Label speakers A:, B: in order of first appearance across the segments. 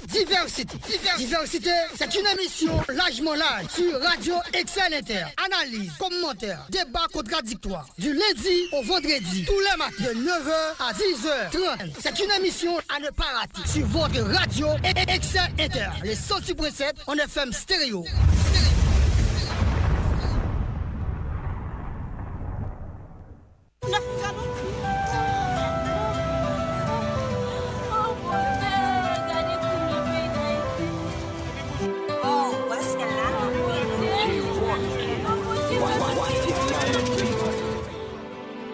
A: Diversité, c'est une émission largement large sur Radio Excel Inter. Analyse, commentaires, débat contradictoire. Du lundi au vendredi, tous les matins, de 9h à 10h30. C'est une émission à ne pas rater sur votre radio Excel Inter. Les 106.7 en FM stéréo.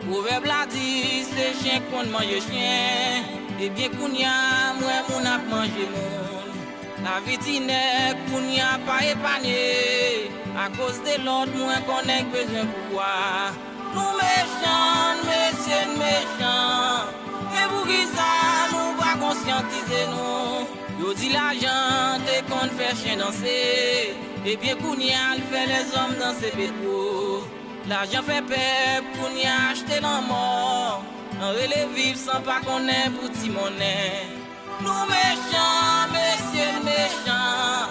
B: Proverbe la dit, c'est chien qu'on mange chien. Et bien qu'on y a, moi, mon a mangé moun. La vitine, qu'on y a pas épargné. À cause de l'autre, moi, qu'on a besoin de pouvoir. Nous méchants, messieurs méchants. Et pour qui ça, nous pas conscientiser nous. Yo dit l'argent, t'es qu'on fait chien danser. Et bien qu'on y a, fait les hommes danser pétrole. L'argent fait peur pour n'y acheter la mort. On relève vivre sans pas connaître pour petit monnaie. Nous méchants, messieurs méchants.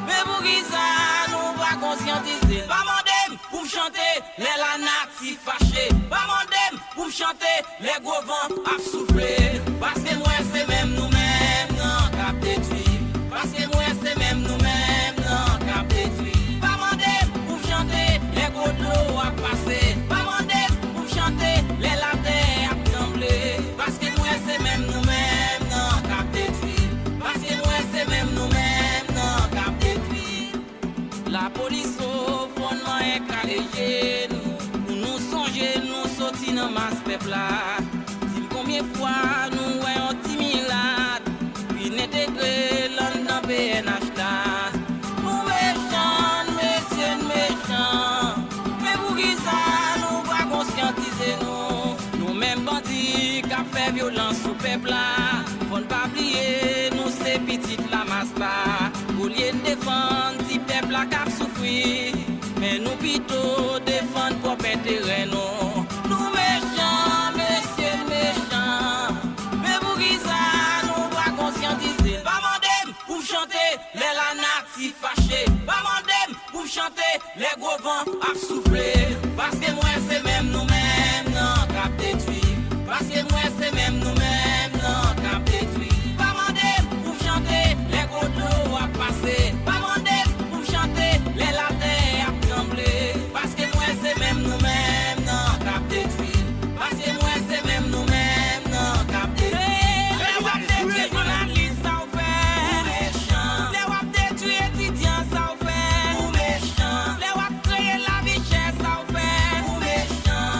B: Mais pour qui ça, nous va conscientiser. Pas mandem pour me chanter, les la natifs fâchés. Pas mandem pour me chanter, les gros vents à souffler. Parce que moi c'est même nous-mêmes, non, cap détruit. Parce que moi c'est même nous-mêmes, non, cap détruit. Pas mandem pour me chanter, les gros de l'eau à passer. Pas mandem pour me chanter, les latins à trembler. Parce que moi c'est même nous-mêmes, non, cap détruit. Parce que moi c'est même nous-mêmes, non, cap détruit. La police au fondement est calégée. Nous songer, nous sortir dans masse peuple là. Dis combien de fois nous voyons 10 000 là. Puis n'intégrer l'un dans PNH là. Nous méchants, messieurs méchants. Mais pour qui ça, nous va conscientiser nous. Nous-mêmes bandits qui fait violence au peuple là. Faut ne pas oublier, nous c'est petite la masse là. Pour lier défendre, si peuple là qui souffrir. Mais nous plutôt défendre pour intérêt nous. Nous méchants, messieurs méchants. Mais pour qui ça, nous va conscientiser. Pas mandem pour chanter, les la natifs fâchés. Pas mandem pour chanter, les gros vents à souffler. Parce que moi c'est même nous-mêmes, non, cap détruit. Parce que moi c'est même nous-mêmes, non, cap détruit. Pas mandem pour chanter, les gros de l'eau à passer. Pas mandem pour chanter, les latins à trembler. Parce que moi c'est même nous-mêmes, non, cap détruit. Parce que moi c'est même nous-mêmes, non, cap détruit. Les wap détruit journalistes, ça ou fait. Les wap détruit étudiants, ça ou fait. Ou méchant. Les wap créer la vie chère, ça ou fait. Ou méchant.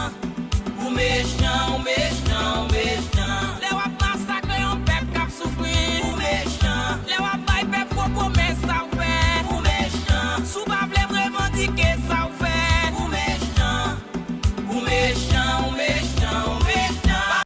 B: Ou méchant, ou méchant, ou méchant. Les wap massacrer un peuple qui a souffert. Ou méchant. Les wap bail peuple faut promesse, ça ou fait. Ou méchant. Sous pas vraiment dire que ça ou fait. Ou méchant. Ou méchant, ou méchant, ou méchant.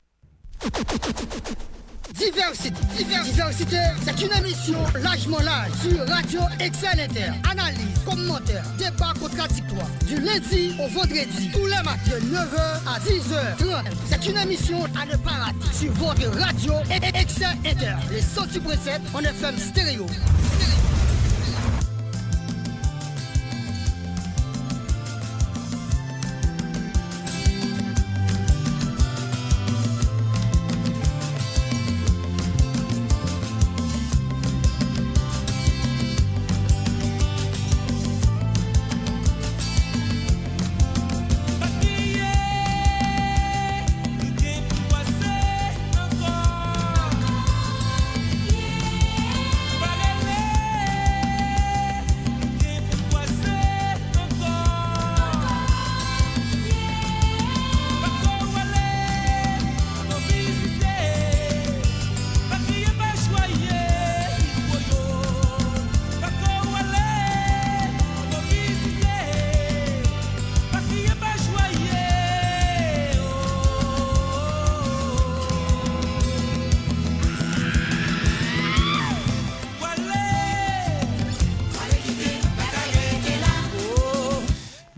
A: Diversité, c'est une émission largement large sur Radio Excel Inter. Analyse, commentaires, débat contradictoire. Du lundi au vendredi, tous les matins, de 9h à 10h30. C'est une émission à ne pas rater sur votre radio Excel Inter. Les 106.7 en FM stéréo.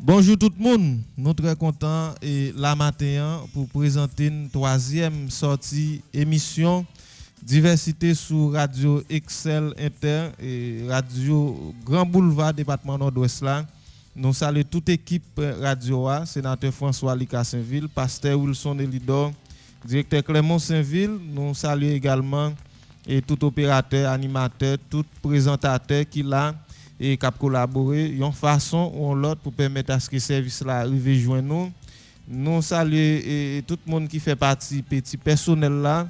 C: Bonjour tout le monde, nous sommes très contents et la matin pour présenter une troisième sortie émission Diversité sur Radio Excel Inter et Radio Grand Boulevard département Nord-Ouest là. Nous saluons toute équipe radio A, sénateur François Lika Saint-Ville, pasteur Wilson Elidor, directeur Clément Saint-Ville. Nous saluons également et tout opérateur, animateur, tout présentateur qui l'a et qui a collaboré d'une façon ou l'autre pour permettre à ce que ce service là arrive joindre nous. Nous saluons tout le monde qui fait partie petit personnel là.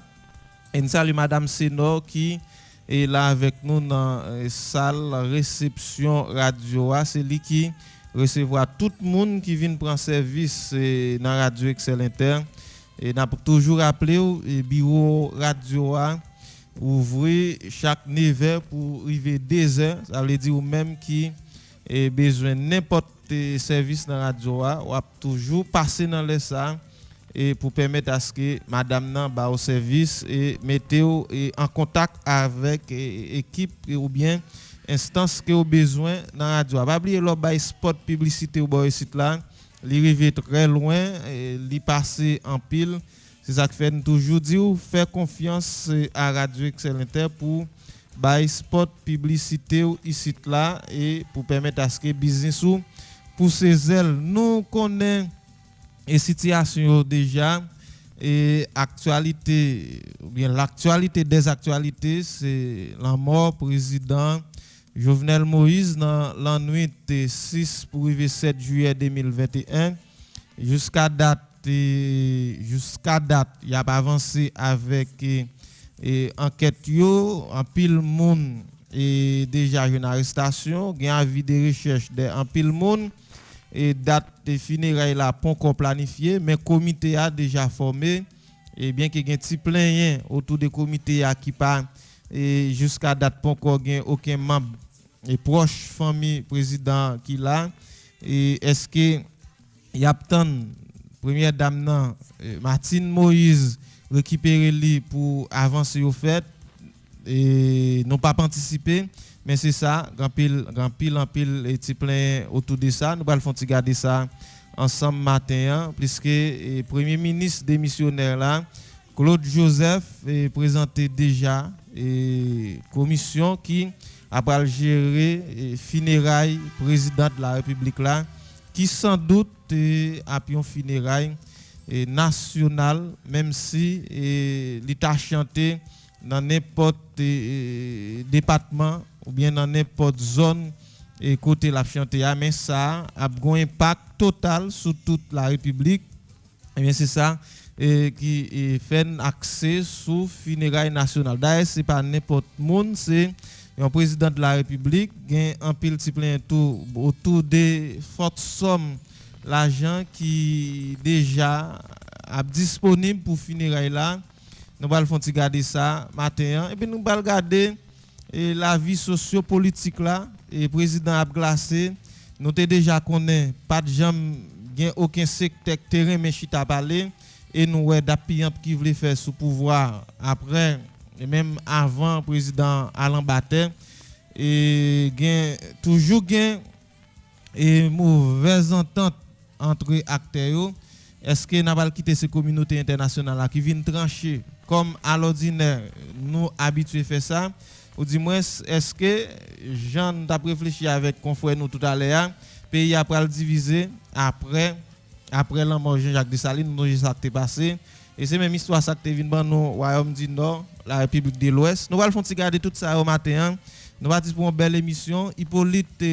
C: Et nous saluons Madame Sénor qui est là avec nous dans la salle réception radio. C'est lui qui recevra tout le monde qui vient prendre service dans la radio Excel Inter. Et n'a toujours rappelé le bureau radio ouvrir chaque 9h pour arriver 2h. Ça veut dire ou même qui a besoin de n'importe quel service dans la radio ou a toujours passer dans les salles et pour permettre à ce que madame nan ba au service et mettez-vous en contact avec équipe ou bien instance que au besoin dans la radio. Pas oublier le bail spot publicité au boy site là, li rive très loin et li passer en pile. C'est ça que fait toujours dire faire confiance à Radio Excel Inter pour bail spot publicité ici là et pour permettre à ce que business ou pour ses ailes nous connaît et situation déjà et actualité ou bien l'actualité des actualités c'est la mort président Jovenel Moïse dans la nuit de 6 pour 7 juillet 2021 jusqu'à date il y a pas avancé avec enquête yo en pile monde et déjà une arrestation gain avis de recherche de en pile monde et date de funérailles là pas encore planifié mais comité a déjà formé et bien qu'il y ait un petit plein autour des comités qui pas et jusqu'à date pas encore aucun membre et proche famille président qui là et est-ce que y a tant première dame nan Martine Moïse récupérer lui pour avancer au fait et non pas participer mais c'est ça grand pile et petit plein autour de ça nous allons faire garder ça ensemble matin puisque premier ministre démissionnaire là Claude Joseph est présenté déjà et commission qui a gérer funérailles président de la République là qui sans doute a un funérailles national même si l'État chanté dans n'importe département ou bien dans n'importe zone et côté la chanté mais ça a un impact total sur toute la République et bien c'est ça qui fait accès sur funérailles nationales. D'ailleurs c'est pas n'importe monde c'est un président de la République gagne un pile petit plein tout autour des fortes sommes l'argent qui déjà est disponible pour funérailles là. Nous allons garder ça matin et puis nous allons regarder la vie socio-politique là et président a glacé nous déjà connaît pas de jambe gain aucun secteur terrain mais chita parler et nous ouais d'appui qui voulait faire sous pouvoir après et même avant président Alain Bater et toujours et mauvaise entente entre acteurs. Est-ce que n'a pas quitter ces communautés internationales là qui viennent trancher comme à l'ordinaire nous habitués faire ça ou dis-moi est-ce que Jean t'a réfléchi avec confrère nous tout à l'heure pays après le diviser après la mort Jean-Jacques Dessalines nous ça qui est passé et c'est même histoire ça qui vient dans nous Royaume du Nord la République de l'Ouest nous allons regarder tout ça au matin nous partis pour une belle émission Hippolyte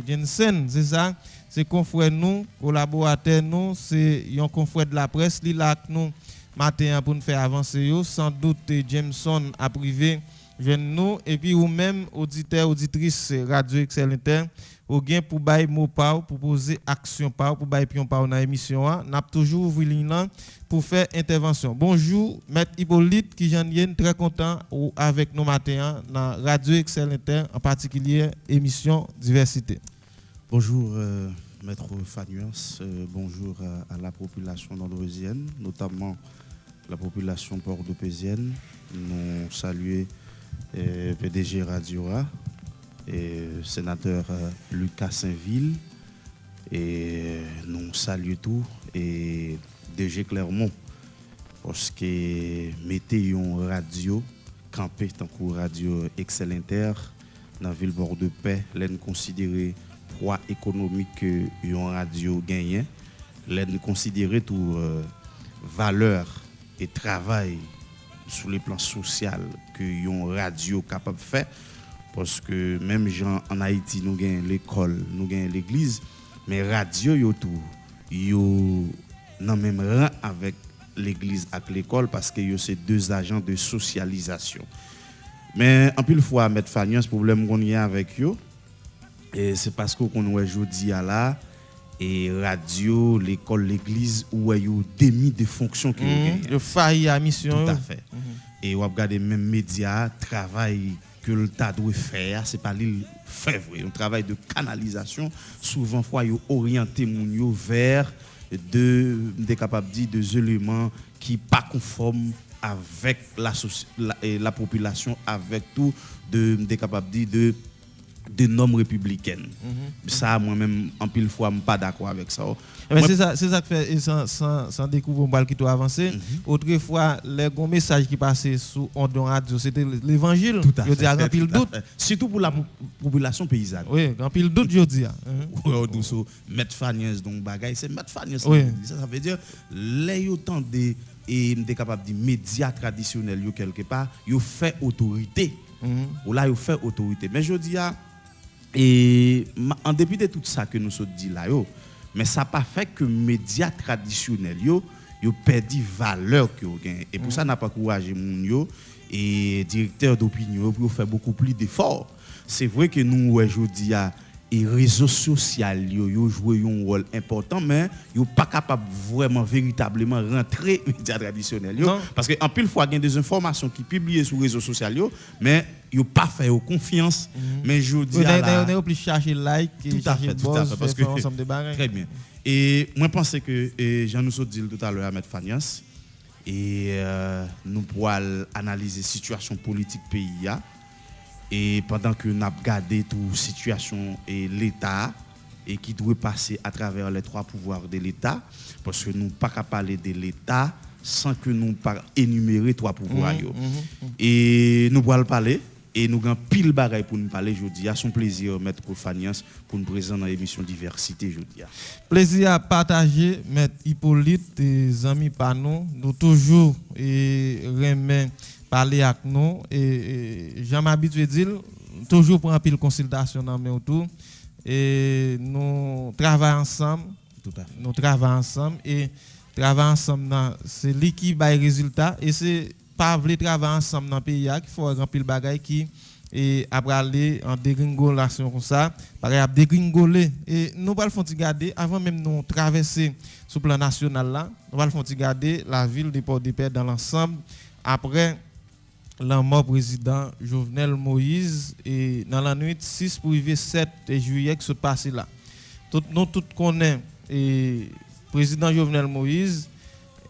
C: Jensen c'est ça c'est confrère nous collaborateur nous c'est un confrère de la presse li là nous matin pour nous faire avancer sans doute Jameson a privé jeune nous et puis ou même auditeur auditrice Radio Excel Inter ou gain pour bail mot pour poser action pour bail pion dans l'émission n'a toujours ouvert ligne pour faire intervention. Bonjour maître Hippolyte qui j'en très content avec nous matin dans Radio Excel Inter en particulier émission diversité.
D: Bonjour maître Fanuas, bonjour à la population nord-ouestienne, notamment la population port-de-pézienne. Nous saluons PDG Radio A et sénateur Lucas Saint-Ville et nous saluons tout et DG Clermont parce que mettez une radio campé tant que radio Excellenter dans ville Port-de-Paix, l'en considérer poids économique que une radio gagne, l'en considérer tout valeur et travail sur le plan social que une radio capable de faire, parce que même gens en Haïti nous gagnons l'école, nous gagnons l'église, mais radio yo tout yo nan même rang avec l'église et l'école parce que yo c'est deux agents de socialisation. Mais en pile fois mettre Fagnon, ce problème qu'on y a avec yo, et c'est parce qu'on ouais jodi à là et radio, l'école, l'église où yo démis de fonctions que
C: yo failli à mission.
D: Tout à fait. Et on regarde même médias travail que le tas doit faire, c'est pas lui faire vrai, un travail de canalisation, souvent fois yo orienter moun yo vers des capables dire des éléments qui pas conformes avec la population, avec tout des capables dire de normes républicaines. Ça moi-même en pile fois pas d'accord avec ça.
C: Mais c'est ça que fait sans découvrir un qui doit avancer. Autrefois les gros messages qui passaient sous ondes radio c'était l'évangile. Je dis grand pile doute
D: surtout pour la population paysanne.
C: Oui, grand pile doute je dis.
D: Donc mettre Fagnès donc bagaille c'est mettre Fagnès. Ça veut dire les autant des capables de médias traditionnels yo quelque part, yo fait autorité. Ou là yo fait autorité. Mais je dis et en dépit de tout ça que nous sommes dit là yo, mais ça pas fait que médias traditionnels yo perdu valeur que yo gagne et pour ça n'a pas encouragé moun yo et directeur d'opinion pour faire beaucoup plus d'efforts. C'est vrai que nous aujourd'hui et réseaux sociaux yo jouent un rôle important mais yo pas capable vraiment véritablement rentrer médias traditionnels parce que en pile fois il y a des informations qui publiées sur réseaux sociaux mais yo pas fait confiance mais je dis
C: on est obligé chercher like
D: et chercher buzz parce que ensemble de bagages très bien et moi pense que Jean nous dit tout à l'heure à mettre Fagnas et nous pourrons analyser situation politique pays et pendant que nous avons regardé toute situation et l'État et qui doit passer à travers les trois pouvoirs de l'État parce que nous ne pouvons pas parler de l'État sans que nous pas énumérer trois pouvoirs et nous pourrons parler et nous avons pile bagaille pour nous parler aujourd'hui. À son plaisir maître Fagnas pour nous présenter dans l'émission Diversité aujourd'hui.
C: Plaisir à partager maître Hippolyte des amis par nous toujours et remet parler avec nous et j'aime habitué dire toujours pour un pile consultation dans mes autour et nous travaillons ensemble.
D: Tout à fait.
C: Nous travaillons ensemble et travailler ensemble c'est lui qui bail résultat et c'est pas vrai travailler ensemble dans le pays qu'il faut remplir le bagage qui et après aller en dégringolation comme ça pareil à dégringoler et nous va le faire garder avant même nous traverser sur le plan national là nous va le faire garder la ville de Port-de-Paix dans l'ensemble après la mort président Jovenel Moïse et dans la nuit 6 pour 7 juillet qui se passe là nous tout connaît et président Jovenel Moïse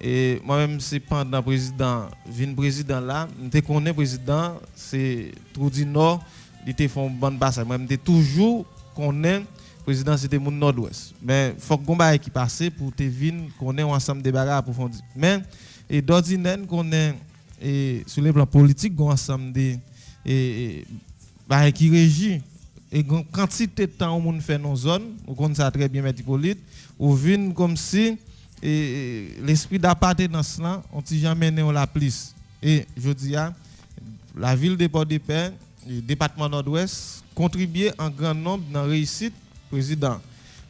C: et moi-même c'est pendant président là je connais président c'est Troudi Nord il était fait une bonne base moi je toujours connais président c'était mon nord-ouest mais faut que combat qui passé pour te vinn connaît ensemble des bagages approfondis mais et d'ordinaire connaît et sur le plan politique gon ensemble des et qui régit et quantité de temps on fait nos zones on connaît ça très bien maître Hippolyte ou vinn comme si et l'esprit d'appartenance là on t'y jamais né on la plus et je dis la ville de Port-de-Paix le département nord-ouest contribuer en grand nombre dans réussite président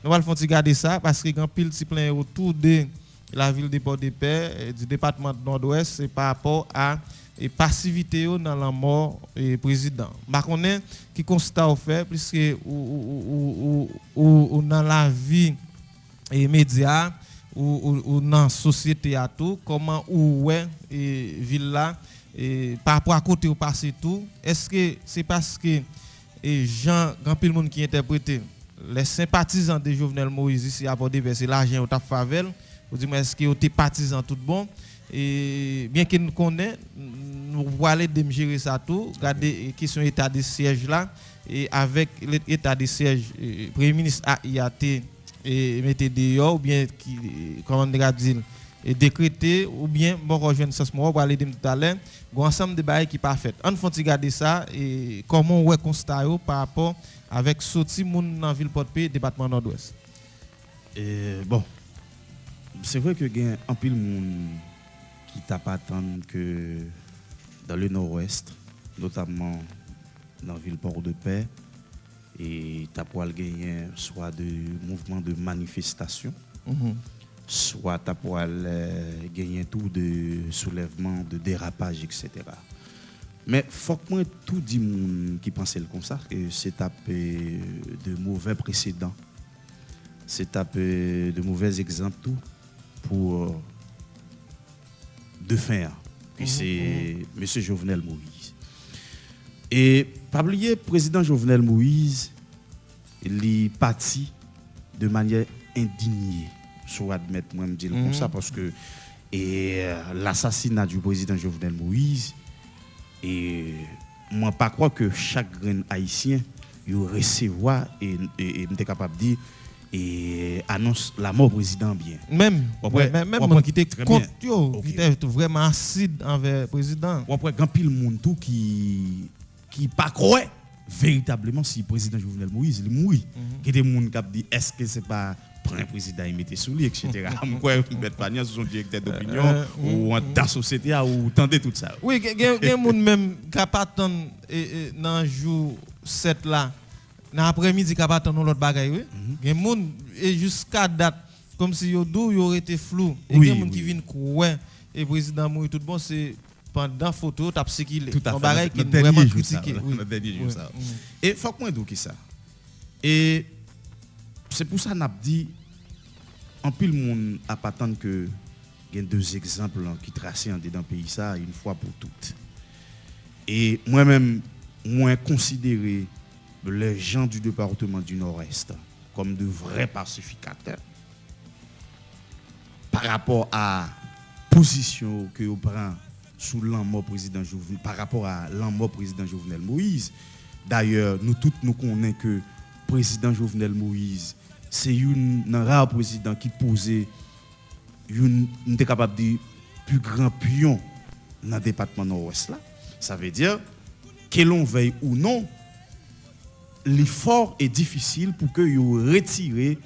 C: nous allons faire garder ça parce que grand pile si plein autour de la ville de Port-de-Paix du département nord-ouest c'est par rapport à et passivité dans la mort et président bah connaît qui constat au fait puisque ou dans la vie et médias ou dans la société à tout comment ou ouais et ville là et par rapport à côté ou passé tout est-ce que c'est parce que et Jean grand pile monde qui interprété les sympathisants de Jovenel Moïse ici à Port-de-Paix c'est l'argent au t'a favel ou dis moi est-ce que t'es partisans tout bon et bien que nous connaît nous aller de gérer ça tout regarder question état de siège là et avec l'état de siège premier ministre AIAT et mettez dehors ou bien qui comment on dire décrété ou bien bon rejoindre ça moment pour aller dire tout à l'heure un ensemble de bails qui pas fait. On faut regarder ça et comment ouais constat par rapport avec sorti moun dans ville Port-Paix département Nord-Ouest.
D: Bon, c'est vrai que il y a un pile monde qui t'a pas attendre que dans le Nord-Ouest, notamment dans la ville Port-de-Paix, et t'as pas gagner soit de mouvements de manifestation, soit t'as pas gagner tout de soulèvement, de dérapage, etc. Mais faut que moi tout dit moun qui pensait comme ça que c'est tapé de mauvais précédents, c'est tapé de mauvais exemples tout pour de faire. Puis c'est monsieur Jovenel Moïse. Et pas oublier président Jovenel Moïse, il est parti de manière indignée. Soit admettre moi me dire comme ça parce que l'assassinat du président Jovenel Moïse et moi pas croire que chaque grain haïtien il recevoir et m'était capable de dire et annonce la mort président bien.
C: Même moi qui était contre qui était vraiment acide envers le président.
D: Après grand pile monde tout qui pas croire véritablement si le président Jovenel Moïse il mourit. Qui des monde qui dit est-ce que c'est pas un président il mettait sous lui etc. Moi mettre pas sur son directeur d'opinion ou en ta société ou tenter tout ça.
C: Oui, il y a monde même qui pas attendre dans jour 7 là. Dans l'après-midi, il y a pas l'autre bagaille. Il y a des gens jusqu'à date, comme si yo aurait été flou. Et il y a des gens qui viennent courir et le président Moïse tout bon, c'est pendant photo, tu as ce qu'il est.
D: Tout à fait.
C: Bagaille qui est vraiment critiqué.
D: Et il faut que moi dise ça. Et c'est pour ça qu'on a dit, en plus le monde n'a pas attendre que il y a deux exemples qui tracent dans le pays ça une fois pour toutes. Et moi-même, moi considéré les gens du département du Nord-Est comme de vrais pacificateurs par rapport à la position que vous prenez sous l'en-mort président Jovenel, par rapport à l'en-mort président Jovenel Moïse. D'ailleurs, nous tous nous connaissons que le président Jovenel Moïse, c'est un rare président qui posait était capable de plus grand pion dans le département Nord-Ouest là. Ça veut dire que l'on veille ou non, l'effort est difficile pour que vous retirez le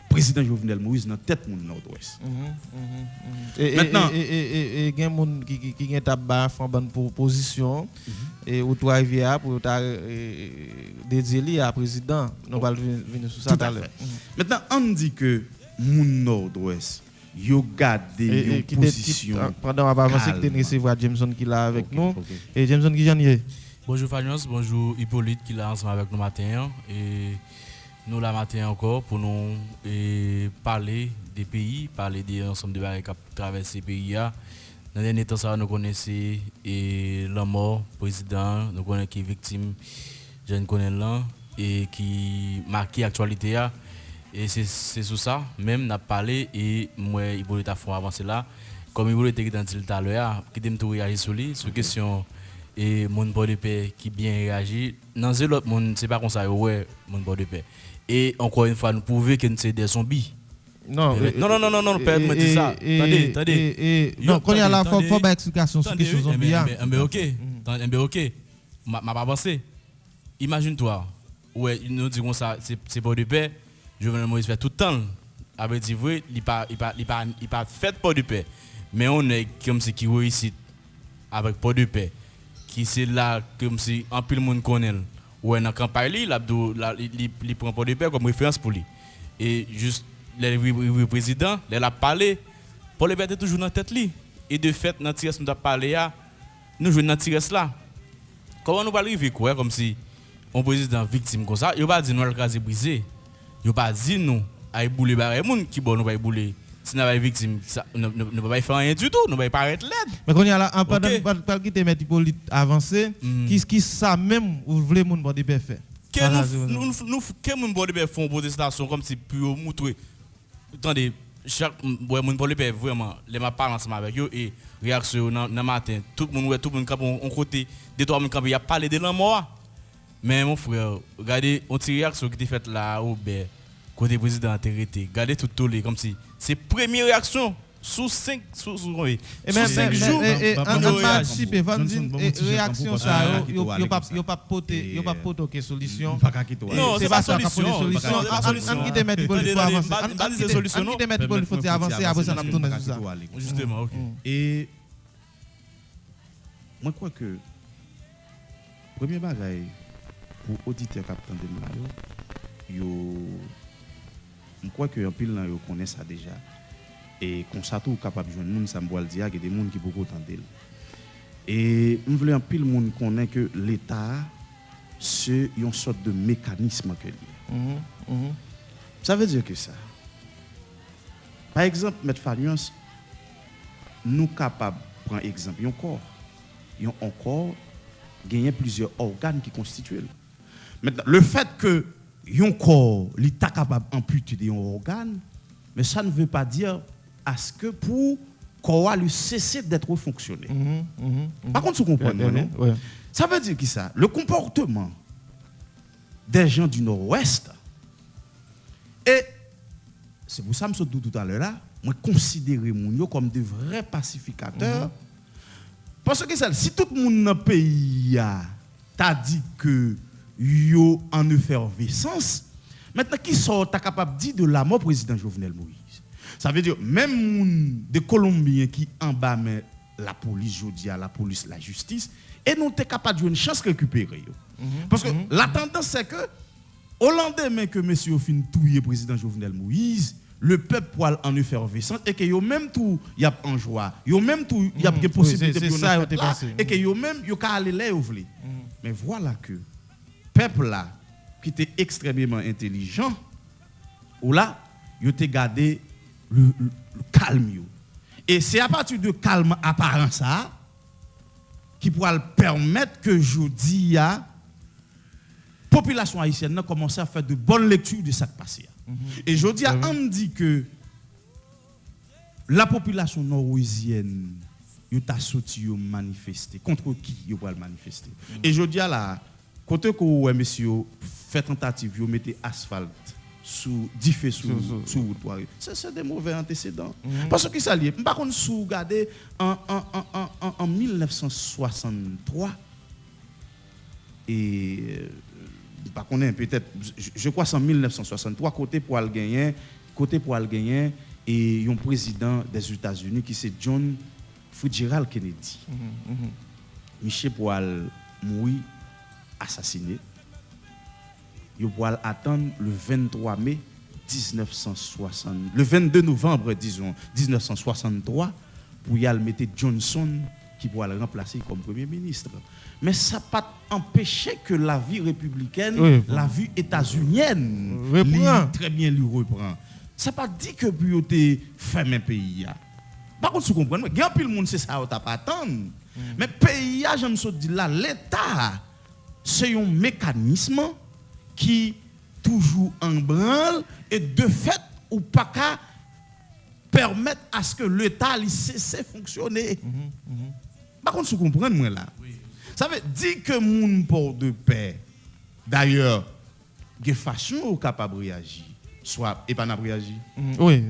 D: président Jovenel Moïse dans la tête du Nord-Ouest.
C: Maintenant, il y a des gens qui ont une bonne position et où tu arrives pour dédier à président. Nous allons venir sur ça tout à l'heure.
D: Maintenant, on dit que le Nord-Ouest a gardé une position.
C: Pendant on va avancer, que tu recevoir Jameson qui est là avec nous. Et Jameson qui est.
E: Bonjour Fagnos, bonjour Hippolyte qui est là ensemble avec nous matin. Et nous là matin encore pour nous parler des pays, parler des ensemble de barrières qui traversent ces pays. Dans les derniers temps, ça, nous connaissons la mort président, nous connaissons qui est victime, je ne connais là, et qui marque l'actualité. Et c'est sur ça, même n'a parlé et moi, Hippolyte a fait avancer là. Comme Hippolyte était dit tout à l'heure, qui aime tout réagir sur lui, sur question. Et mon bord de paix qui bien réagit dans l'autre monde c'est pas comme ça ouais mon bord de paix et encore une fois nous prouver que c'est des zombies non permettez dire ça attendez
C: non quand il y a la faut pas explication sur question zombie
E: mais OK m'a pas pensé imagine-toi ouais nous disons ça c'est bord de paix Jovenel Moïse fait tout le temps avec dit vrai il pas fait bord de paix mais on est comme si qui réussit avec bord de paix qui c'est là comme si un peu le monde connaît ou dans campagne il prend pas de paix comme référence pour lui et juste le président il a parlé pour le était toujours dans tête lui et de fait dans tiresse nous a parlé nous jouons dans tiresse là comment nous pas arriver quoi comme si un président victime comme ça il pas dit nous le caser brisé il pas dit nous à bouler barre monde qui bon nous pas bouler si nous pas victime ne peut pas faire rien du tout nous pas paraître l'aide
C: mais quand il y a là pendant qui te mettre Hippolyte avancer qui ça même vous voulez monde bon de faire
E: nous que monde bon de faire font protestation comme si pour montrer attendez chaque monde bon de faire vraiment les m'a parler ensemble avec eux et réaction dans matin tout le monde camp on côté des trois monde camp il a parlé de la mort mais mon frère regardez on tire réaction qui était faite là au côté président arrêté regardez tout tolé comme si c'est première réaction sous 5 jours,
C: et même 5 jours, on participe, réaction ça, yo pas poter aucune solution.
E: Non, c'est pas solution.
C: On quitte mettre pour il faut avancer. On quitte mettre pour il faut avancer après ça on tourner sur ça.
E: Justement, OK.
D: Et moi je crois que premier bagage pour auditeur captain de je crois que en pile là yo connaît ça déjà. Et comme ça tout capable joindre monde ça me doit le dire que des monde qui beaucoup entendre. Et on voulait en pile monde connaît que l'état c'est une sorte de mécanisme que lié. Ça veut dire que ça. Par exemple, mettre Fariance nous capables prendre exemple un corps gagne plusieurs organes qui constituent. Maintenant le fait que un corps l'état capable amputer des organes mais ça ne veut pas dire à ce que pour corps lui cesser d'être fonctionné. Par contre, vous comprenez, non? Ça veut dire que ça, le comportement des gens du Nord-Ouest, et c'est pour ça que je me suis dit tout à l'heure là, moi considérer mon comme des vrais pacificateurs. Parce que ça, si tout le monde dans le pays t'a dit que yo en effervescence, maintenant qui sort capable de dire de la mort président Jovenel Moïse? Ça veut dire même des Colombiens qui en bas mais la police jodia, la police, la justice et nous sommes capables de une chance de récupérer. Parce que la tendance c'est que au lendemain que monsieur fin touyer président Jovenel Moïse, le peuple poil en effervescence et que yo même tout y a en joie, yo même tout y a des possibilités pour ça et que yo même yo ka aller là voulez. Mais voilà que peuple là qui était extrêmement intelligent ou là yo te gardé le calme. Et c'est à partir de calme apparent ça qui pourra permettre que jodi la population haïtienne commence à faire de bonnes lectures de ce qui passe. Et jodi on dit que la population nord-ouisienne yo ta sorti yo manifester contre qui yo va manifester. Et jodi là côté que monsieur fait tentative yo mettre asphalte sous diffé sous route. C'est des mauvais antécédents. Parce que ça lié. Par contre sous regarder en 1963 et par contre peut-être je crois c'est en 1963 côté pour aller gagner et un président des États-Unis qui c'est John Fitzgerald Kennedy. Michel Poal mourir assassiné. Il va attendre le 23 mai 1960, le 22 novembre disons 1963 pour y aller mettre Johnson qui pourra le remplacer comme premier ministre. Mais ça n'a pas empêché que la vie républicaine, la vie états-unienne, très bien lui reprend. Ça n'a pas dit que pour te fermer un pays. Par contre, vous comprenez, il y a plus de monde c'est ça, on t'a pas attendre. Mais pays, je me suis dit là, l'État, c'est un mécanisme qui toujours en branle et de fait ou pas qu'à permettre à ce que l'État cesse de fonctionner. Par contre, vous comprenez moi là. Ça veut dire que mon port de paix, d'ailleurs, de façon capable de réagir, soit et pas n'a réagir.
C: Oui.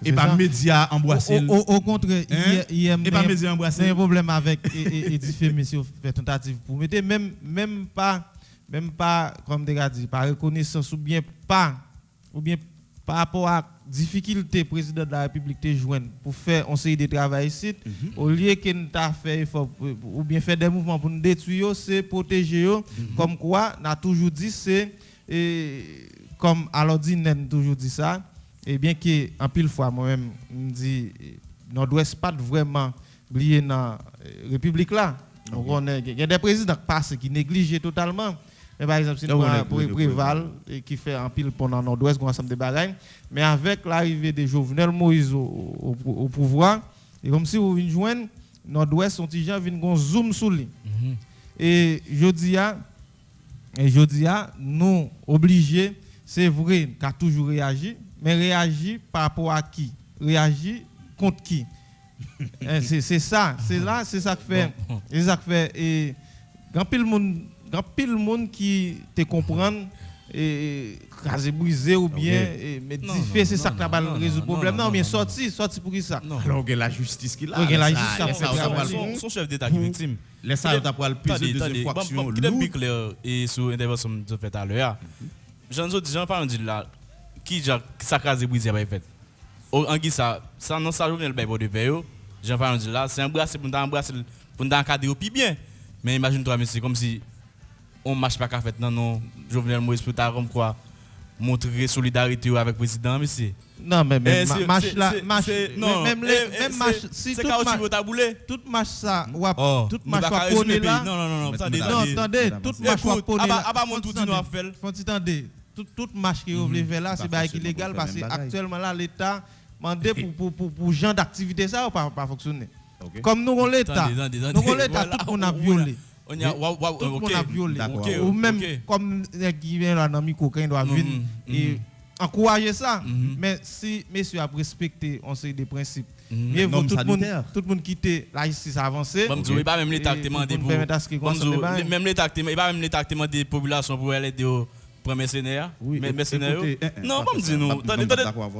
D: Et pas médias embrassés.
C: Au contraire, il y a un problème avec et différents messieurs fait tentative pour mettre même pas comme déjà dit par reconnaissance ou bien par rapport à difficulté président de la République te joindre pour faire un série de travail ici au lieu qu'il t'a fait effort ou bien faire des mouvements pour nous détruire c'est protéger comme quoi n'a toujours dit c'est comme alors dit toujours dit ça et bien que en pile fois moi-même me dit Nord-Ouest pas vraiment oublié dans République là il y a des présidents passés qui négligent totalement. Mais par exemple, c'est pour Préval qui fait un pile pendant Nord-Ouest, un ensemble de bagages. Mais avec l'arrivée de Jovenel Moïse au pouvoir, et comme si vous venez joindre Nord-Ouest, son petit gens viennent zoom sur lui. Et je dis, nous obligés, c'est vrai qu'à toujours réagir, mais réagir par rapport à qui? Réagir contre qui? C'est ça, c'est ça que fait. C'est ça que fait. Et quand pile monde qui te comprend casé brisé ou bien mais diffé c'est ça qui va résoudre le problème non mais sorti pour qui ça
D: alors que la justice qui là
C: la justice
E: son chef d'état qui est victime
D: laisse ça tu pour le peser deuxième fois action
E: qui est bien clair et sur intervention de fait à l'heure Jean parle de là qui ça casé brisé pas fait en qui ça non ça journée le bail de paix Jean parle de là c'est embrasser pour encadrer au plus bien mais imagine-toi mais c'est comme si on marche pas qu'à fait non Jovenel Moïse pour ta comme quoi montrer solidarité avec le président monsieur
C: non mais marche là marche même marche si
E: tout
C: marche ça tout marche pas connaît là non attendez toute marche pas connaît là
E: mon tout nous a fait
C: attendez toute marche qui veut faire là c'est pas illégal parce que actuellement là l'état mandé pour genre d'activité ça ou pas fonctionner comme nous on l'état tout on a violé on a violé ou même comme qui vient là dans micro quand il doit venir et encourager ça mais si messieurs a respecté on sait des principes mieux vaut tout le monde quitter la justice avancer
E: pas même l'état demandé pour même l'état pas même l'état demandé population pour aller de pour mercenaires non pas me dire non attendez
D: d'accord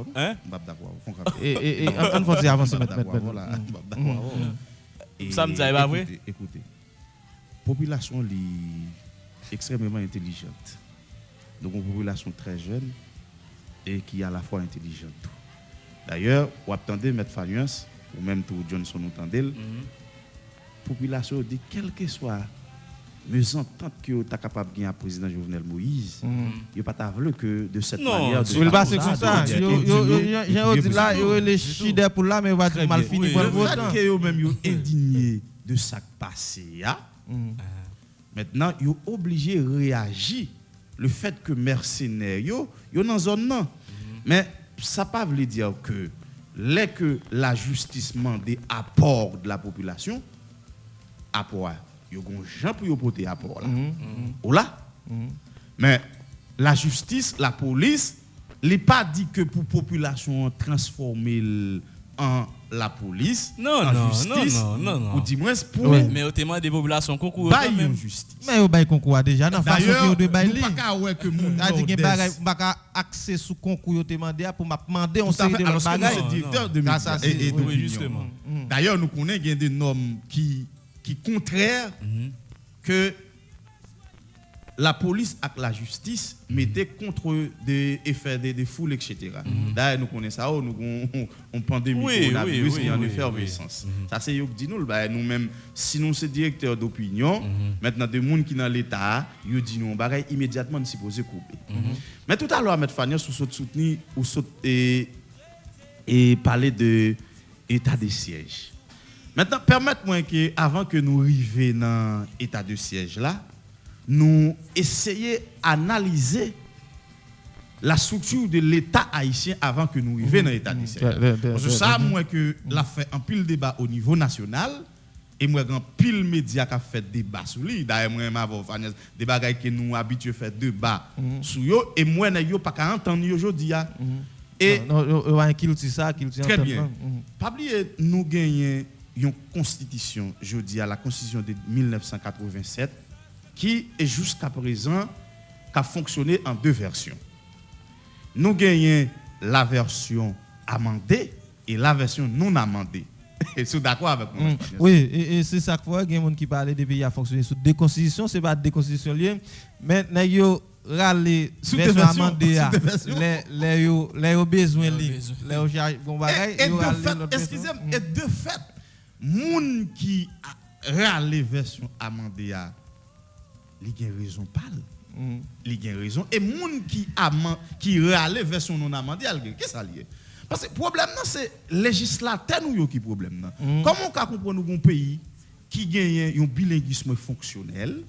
C: et en faut avancer
E: ça me dit pas vrai
D: écoutez population extrêmement intelligente. Donc une population très jeune et qui est à la fois intelligente. D'ailleurs, vous attendez M. Fagnas ou même tout Johnson entendez population dit quel que soit mes ententes que tu es capable de gagner à président Jovenel Moïse, il pas t'avouer que de cette manière
C: de il passe comme ça. J'ai dit là, il les chidè pour là mais va mal fini pour le votant.
D: Que eux même indigné de ça passé maintenant ils sont obligés de réagir le fait que mercenaires yo dans zone non mais ça pas veut dire que la justice demande apport de la population apport yo gon gens pour yo porter apport là ou là mais la justice la police n'est pas dit que pour population transformer en la police
E: non
D: justice ou du moins pour
E: mais au témoin des populations concours
D: même justice
C: mais au bail concours déjà dans façon que de bail li
D: pas ouais que moun
C: a dit que pas accès sous concours yo demandé pour m'a demander on série de bagages
D: directeur de médias et justement d'ailleurs nous connaissons qu'il y a des normes qui contraires que la police et la justice mettaient contre des effets des foules, etc. D'ailleurs, nous connaissons ça, nous avons une pandémie coronavirus et en effervescence. Ça, c'est ce que dit nous. Nous-mêmes, si nous sommes directeurs d'opinion, maintenant, des gens qui sont dans l'État, ils disent nous, immédiatement, nous sommes supposés couper. Mais tout à l'heure, M. Fagnas, vous soutenir et parler de l'état de siège. Maintenant, permettez-moi que, avant que nous arrivions dans l'état de siège là, nous essayons d'analyser la structure de l'État haïtien avant que nous arrivions dans l'État de siège. Parce que ça, moi, que l'a fait un pile débat au niveau national, et moi, un pile média qui a fait débat sur lui. D'ailleurs, moi, je des bagages que nous habitués à faire débat sur eux, et moi, je n'ai pas qu'à entendre aujourd'hui. Et très bien. Pas oublier, nous gagnons une constitution, je dis à la constitution de 1987, qui est jusqu'à présent qui a fonctionné en deux versions. Nous gagnons la version amendée et la version non amendée. Et vous êtes d'accord avec moi?
C: Oui, et c'est ça qu'il faut. Il y a des gens qui parlent des pays à fonctionner sous deux constitutions, ce n'est pas des constitutions liées, mais nous avons râlé version amendée, les ont besoin de
D: excusez-moi, et de fait, les gens qui râlent version amendée, il y a raison parle. Il y a raison et moun qui râle version non amendée, qu'est-ce que ça lié? Parce que le problème c'est législateur nous qui problème. Comment on peut comprendre un pays qui gagne un bilinguisme fonctionnel?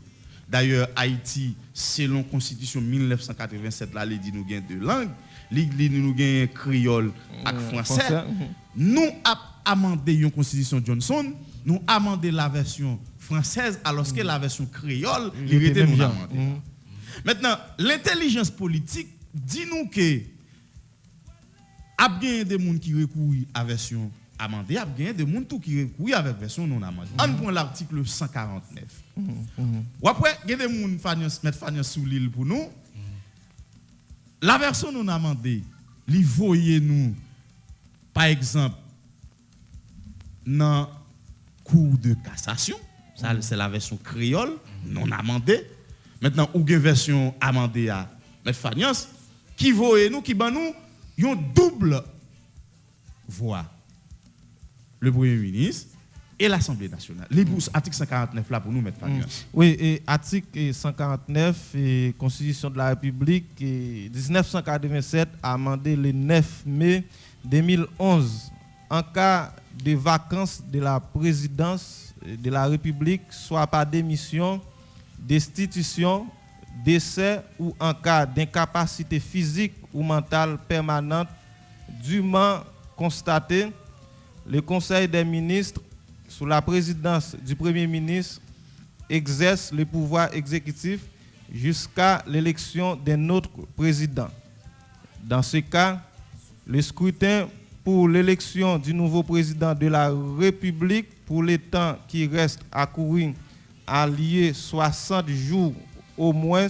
D: D'ailleurs Haïti selon constitution 1987 là il dit nous gagne deux langues, il nous gagne créole et français. Nous amendé une constitution Johnson, nous amendé la version française alors que la version créole il était non amendé. Maintenant l'intelligence politique dit nous que a bien des gens qui recourent à version amendée, a bien des gens qui recourent avec version non amendée. On prend l'article 149. Ou après il y a des gens mettre Fagnas sous l'île pour nous
F: la version nous a demandé, li voyez nous, par exemple, dans cour de cassation, ça c'est la version créole, non amendée. Maintenant, ou une version amendée à M. Fagnas, qui voyez nous, qui ban nous, une double voix. Le Premier ministre et l'Assemblée nationale. Les article 149 là pour nous, M. Fagnas.
C: Oui, et article 149 et Constitution de la République 1987 amendé le 9 mai 2011 en cas de vacances de la présidence de la République, soit par démission, destitution, décès ou en cas d'incapacité physique ou mentale permanente dûment constatée, le Conseil des ministres, sous la présidence du Premier ministre, exerce le pouvoir exécutif jusqu'à l'élection d'un autre président. Dans ce cas, le scrutin pour l'élection du nouveau président de la République pour les temps qui restent à courir a lieu 60 jours au moins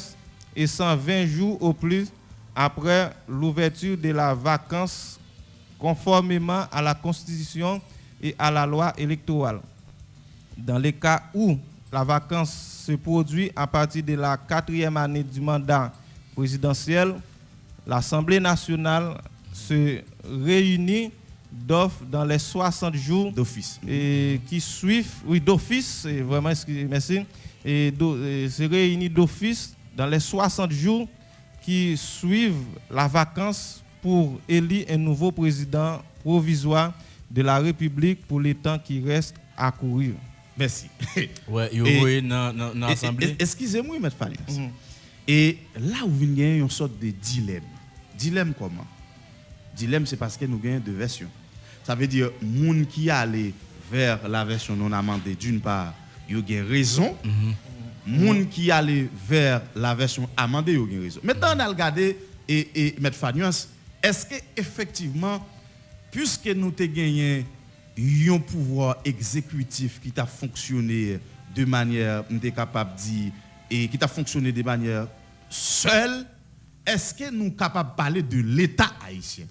C: et 120 jours au plus après l'ouverture de la vacance conformément à la Constitution et à la loi électorale. Dans les cas où la vacance se produit à partir de la 4e année du mandat présidentiel, l'Assemblée nationale se réunit dans les 60 jours
F: d'office
C: qui suivent, oui d'office, vraiment merci, et se réunit d'office dans les 60 jours qui suivent la vacance pour élire un nouveau président provisoire de la République pour les temps qui restent à courir.
F: Merci.
E: Ouais, il dans l'Assemblée.
F: Excusez-moi, M. Fagnas. Et là où il y a une sorte de dilemme. Dilemme comment? Dilemme, c'est parce que nous avons deux versions. Ça veut dire, les gens qui allent vers la version non amendée, d'une part, ils ont raison. Les gens qui allent vers la version amendée, ils ont raison. Maintenant, on a regardé, et M. Fagnas, est-ce qu'effectivement, puisque nous avons gagné un pouvoir exécutif qui a fonctionné de manière, on est capable de dire, et qui a fonctionné de manière seule, est-ce que nous sommes capables de parler de l'État haïtien?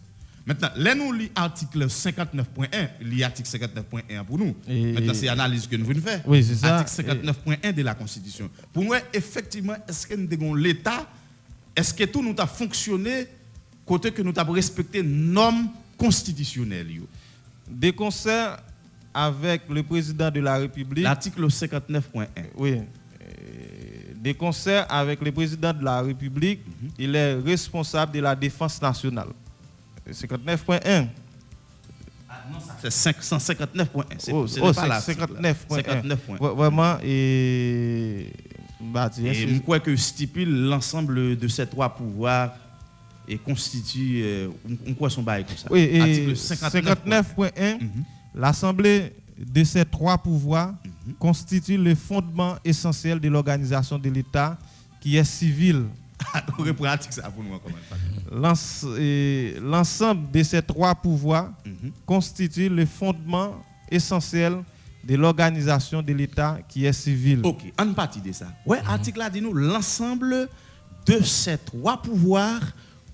F: Maintenant, là nous lisons l'article 59.1, l'article 59.1 pour nous. Maintenant, c'est l'analyse que nous venons faire.
C: Oui, c'est ça.
F: Article 59.1 de la Constitution. Pour nous, effectivement, est-ce que nous avons l'État, est-ce que tout nous a fonctionné côté que nous avons respecté les normes constitutionnelles?
C: De concert avec le président de la République.
F: L'article 59.1.
C: Oui. De concert avec le président de la République, il est responsable de la défense nationale. 59.1.
F: Non, c'est 159.1. C'est pas là.
C: 59.1. Vraiment, et
F: je crois que stipule l'ensemble de ces trois pouvoirs et constitue quoi son bail comme ça.
C: Oui, et
F: article
C: 59.1, l'Assemblée de ces trois pouvoirs constitue le fondement essentiel de l'organisation de l'État qui est civile. L'ensemble de ces trois pouvoirs constitue le fondement essentiel de l'organisation de l'État qui est civil.
F: Ok, en partie de ça. Ouais, article là dit nous l'ensemble de ces trois pouvoirs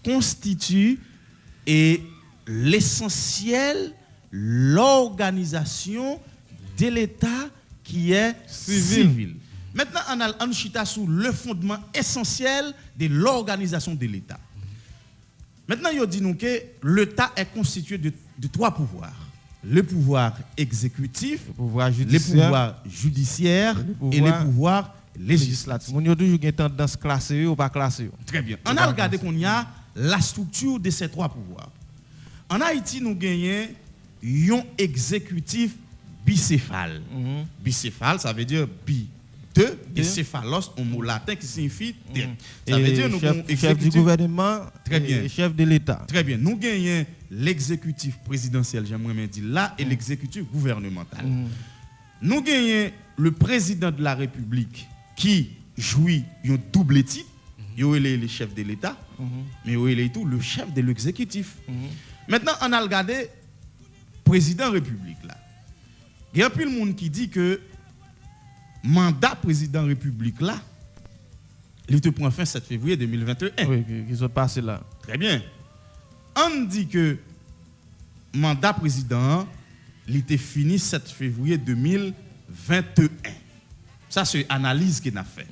F: constitue l'essentiel, l'organisation de l'État qui est civil. Maintenant, on chita sur le fondement essentiel de l'organisation de l'État. Maintenant, il dit nous que l'État est constitué de trois pouvoirs. Le pouvoir exécutif,
C: le pouvoir
F: judiciaire et le pouvoir législatif.
C: On a toujours une tendance classée ou pas classée.
F: Très bien. On a regardé qu'on y a la structure de ces trois pouvoirs. En Haïti, nous gagnons un exécutif bicéphale. Bicéphale, ça veut dire deux, et céphalos, un mot latin qui signifie tête. Ça veut dire nous
C: chef du gouvernement
F: et
C: chef de l'État.
F: Très bien. Nous gagnons l'exécutif présidentiel, j'aimerais dire là, et l'exécutif gouvernemental. Nous gagnons le président de la République qui jouit un double titre. Il est le chef de l'État, mais il est tout le chef de l'exécutif. Maintenant, on a regardé président République là. Il y a plus de monde qui dit que mandat président République là, il te prend fin 7 février 2021.
C: Oui, qui sont passés là.
F: Très bien. On dit que mandat président, il était fini 7 février 2021. Ça, c'est l'analyse qu'il a fait.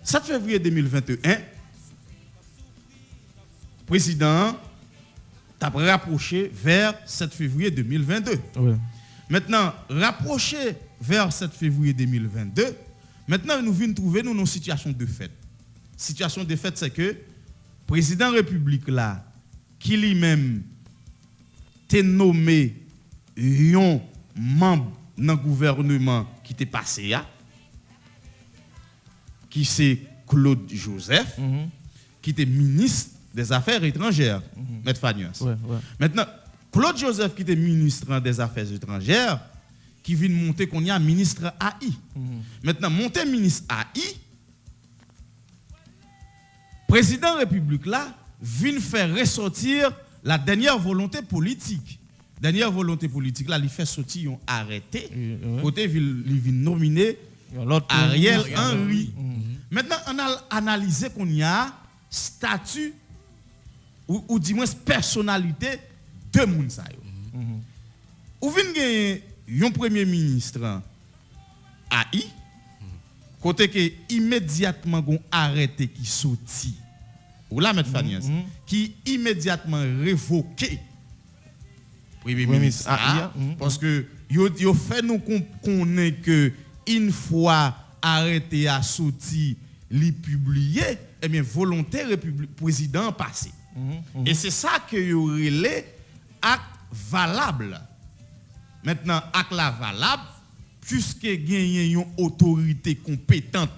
F: 7 février 2021, président t'a rapproché vers 7 février 2022.
C: Oui.
F: Maintenant, rapproché vers 7 février 2022, maintenant nous venons trouver nous une situation de fait. Situation de fait, c'est que président République là, qui lui-même t'est nommé un membre dans le gouvernement qui t'est passé là, qui c'est Claude Joseph, qui était ministre des Affaires étrangères, Maître Fagnas.
C: Ouais.
F: Maintenant, Claude Joseph, qui était ministre des Affaires étrangères, qui vient monter qu'on y a ministre AI. Maintenant, monter ministre AI, président République là, vient faire ressortir la dernière volonté politique. Dernière volonté politique là, il fait sortir un arrêté, côté il vient nominer Ariel Henry. Maintenant, on a analysé qu'on y a statut ou du moins personnalité de Mounsayo. Ou vient gagner un premier ministre AI, côté que immédiatement gon arrêté qui sorti. Ou là Maître Fagnas, qui immédiatement révoqué premier ministre AI, parce que yo fait nous connaître que une fois arrêté à sorti li publié, eh bien volonté président passé. Et c'est ça que yo relé acte valable. Maintenant acte la valable puisque gagne une autorité compétente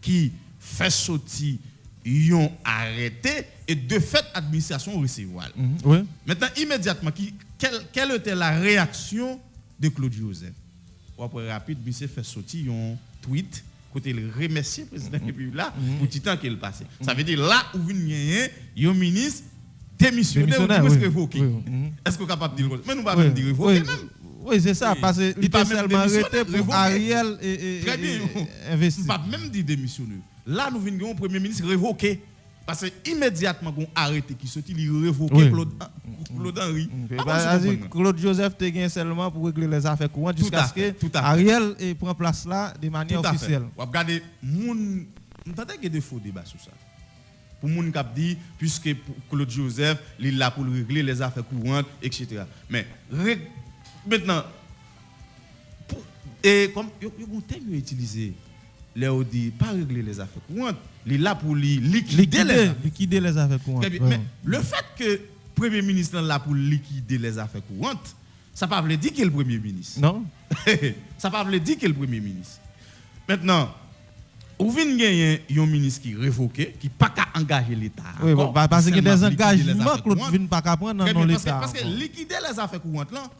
F: qui fait sortir yon arrêté et de fait administration recevoir. Maintenant immédiatement quelle était la réaction de Claude Joseph? Après rapide, monsieur fait sortir un tweet côté le remercier président de la République là pour tout temps qu'il passé. Ça veut dire là où vient un ministre démissionnaire ou révoqué. Est-ce que vous êtes capable de dire mais nous pas même dire révoqué même.
C: Oui, c'est ça parce que il pas seulement arrêté pour Ariel et investir.
F: Pas même dire démissionnaire. Là nous venons un premier ministre révoqué. Parce que immédiatement qu'on arrêté qui sorti, il révoqué Claude Henry.
C: Claude Joseph te gagne seulement pour régler les affaires courantes jusqu'à ce que Ariel prend place là de manière officielle.
F: Regardez, moun entendez qu'il y a des faux débats sur ça. Pour moun k'ap dit puisque Claude Joseph il est là pour régler les affaires courantes etc. Mais maintenant et comme yo thème utilisé Léo dit pas régler les affaires courantes, il est là pour liquider
C: les affaires courantes.
F: Mais le fait que le Premier ministre est là pour liquider les affaires courantes, ça ne veut pas dire qu'il est le Premier ministre.
C: Non.
F: Ça ne veut pas dire qu'il est le Premier ministre. Maintenant, ou vient gagner un ministre qui est révoqué, qui n'a pas qu'à engager l'État.
C: Oui, parce qu'il y a des engagements que l'autre vient pas qu'à prendre dans l'État.
F: Parce que liquider les affaires courantes, là,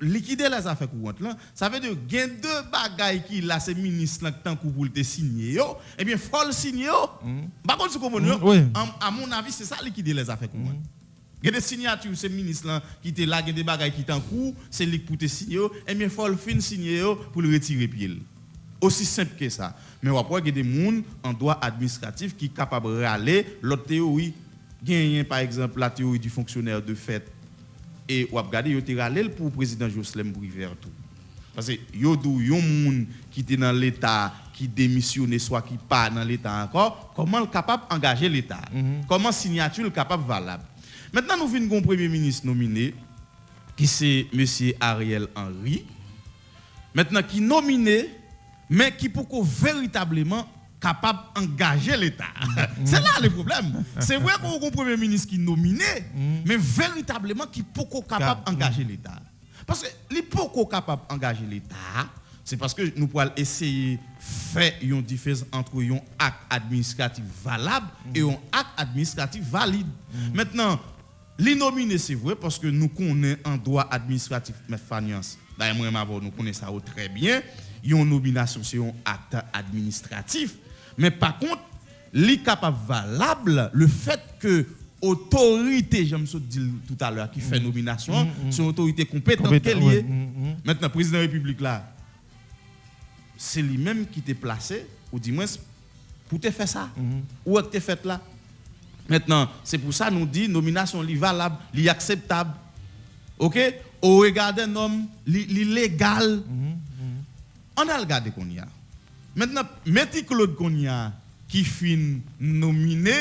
F: liquider les affaires courantes là, ça veut dire gain deux bagailles qui là ces ministres là tant pour le signer yo, et bien faut le signer yo. Par contre à mon avis c'est ça liquider les affaires courantes. Il y a des signatures ces ministres là qui étaient là, il y a des bagailles qui t'en cours, c'est lui pour te signer yo, et bien faut le fin signer yo pour le retirer pied. Aussi simple que ça. Mais on voit qu'il y a des monde en droit administratif qui capable de râler l'autre théorie, gagner par exemple la théorie du fonctionnaire de fait. Et ou regarder yo te ralel pour président Jocelyn Briver tout parce que yo dou yon moun qui était dans l'état qui démissionne soit qui pas dans l'état encore comment le capable engager l'état comment signature capable valable. Maintenant nous venons un premier ministre nominé qui c'est monsieur Ariel Henry maintenant qui nominé mais qui pour véritablement capable d'engager l'État. C'est là le problème. C'est vrai qu'on a un premier ministre qui est nominé, mais véritablement qui n'est pas capable d'engager l'État. Parce que les pas capable d'engager l'État, c'est parce que nous pouvons essayer de faire une différence entre un acte administratif valable et un acte administratif valide. Maintenant, les nominés, c'est vrai parce que nous connaissons en droit administratif, mais Fagnas, d'ailleurs, nous connaissons ça très bien. Une nomination, c'est un acte administratif. Mais par contre, les capable valable, le fait que autorité, j'aime ça dire tout à l'heure, qui fait nomination, c'est une autorité compétente qu'elle est. Maintenant, président de la République là, c'est lui-même qui t'est placé, ou du moins pour te faire ça. Ou est-ce que tu fait là? Maintenant, c'est pour ça nous dit nomination li valable, li acceptable. OK? Au regard d'un homme, li légal. On a regardé qu'on y a. Maintenant, mettez Claude qu'on y a qui fin nominé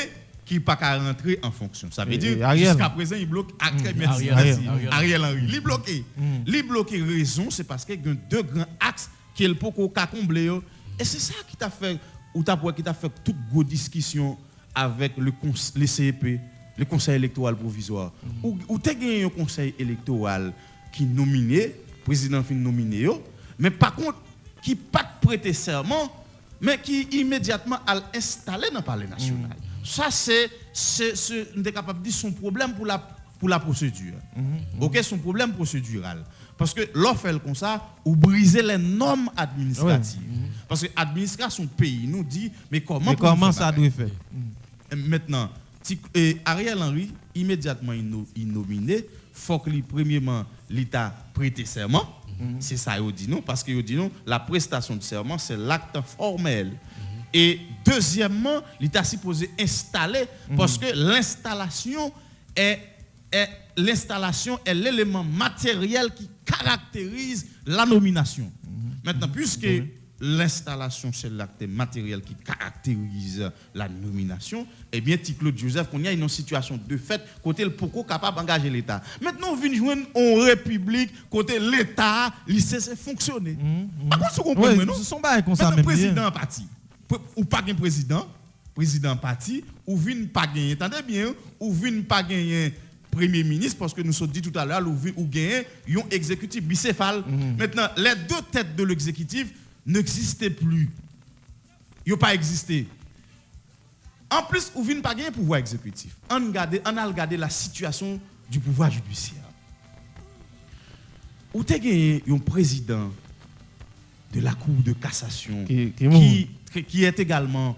F: qui pas qu'à rentrer en fonction. Ça veut dire jusqu'à présent il bloque Ariel Henry. Il bloqué. Il bloqué raison c'est parce qu'il y a deux grands axes qu'il peut combler et c'est ça qui t'a fait toute grosse discussion avec le CEP, le conseil électoral provisoire. Ou tu as gagné un conseil électoral qui nominé, président fin nominé mais par contre qui pas prêter serment mais qui immédiatement a installé dans le palais national. Ça, c'est on est capable de dire son problème pour la procédure. OK, son problème procédural. Parce que l'offre comme ça, ou briser les normes administratives. Parce que l'administration pays nous dit, mais comment ça doit faire? Maintenant, Ariel Henry, immédiatement, il nominé, il faut que premièrement, l'État prête serment. C'est ça, il dit non, parce que dit non, la prestation de serment, c'est l'acte formel. Et deuxièmement, l'État est supposé installer parce que l'installation est l'élément matériel qui caractérise la nomination. Maintenant, puisque l'installation c'est l'acte matériel qui caractérise la nomination, eh bien, Claude Joseph, on y a une situation de fait côté le pourquoi capable d'engager l'État. Maintenant, on vient joindre en république côté l'État, il sait fonctionner. Par contre, vous comprenez, non?
C: Ce sont pas comme ça même.
F: Le président parti ou pas un président parti ou vinn pas gagner, attendez bien, ou vinn pas gagner premier ministre parce que nous sommes dit tout à l'heure ou gagner un exécutif bicéphale. Maintenant, les deux têtes de l'exécutif n'existaient plus. Ils n'ont pas existé. En plus, ou vinn pas gagner pouvoir exécutif. On a regardé la situation du pouvoir judiciaire. Ou t'es gagné un président de la Cour de cassation qui est également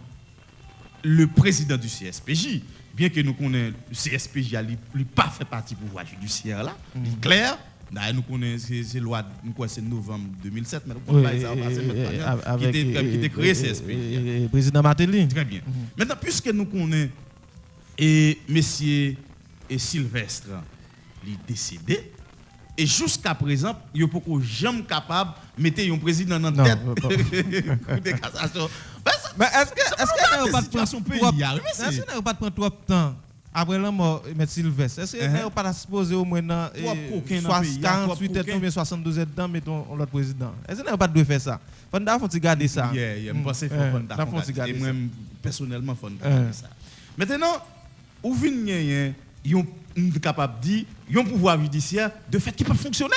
F: le président du CSPJ, bien que nous connaissons le CSPJ, il pas fait partie du pouvoir judiciaire là, clair. D'ailleurs, nous connaissons ces lois, c'est novembre 2007, mais nous connaissons qui était créé CSPJ.
C: Président Martelly.
F: Très bien. Maintenant, puisque nous connaissons et monsieur Sylvestre, il est décédé. Et jusqu'à présent, il n'y a pas jamais capable de mettre un président dans la tête de cassation.
C: Mais est-ce qu'il n'y a pas de prendre trop de temps après la mort de M. Sylvestre? Est-ce qu'il n'y a pas de supposer au moins 48 ans ou 72 ans mettons l'autre président? Est-ce qu'il n'y a pas de faire ça? Il faut garder ça.
F: Je pense qu'il faut garder ça. Personnellement, il faut garder ça. Maintenant, où vient nous sommes capables de dire qu'il y a un pouvoir judiciaire de fait qui peut fonctionner.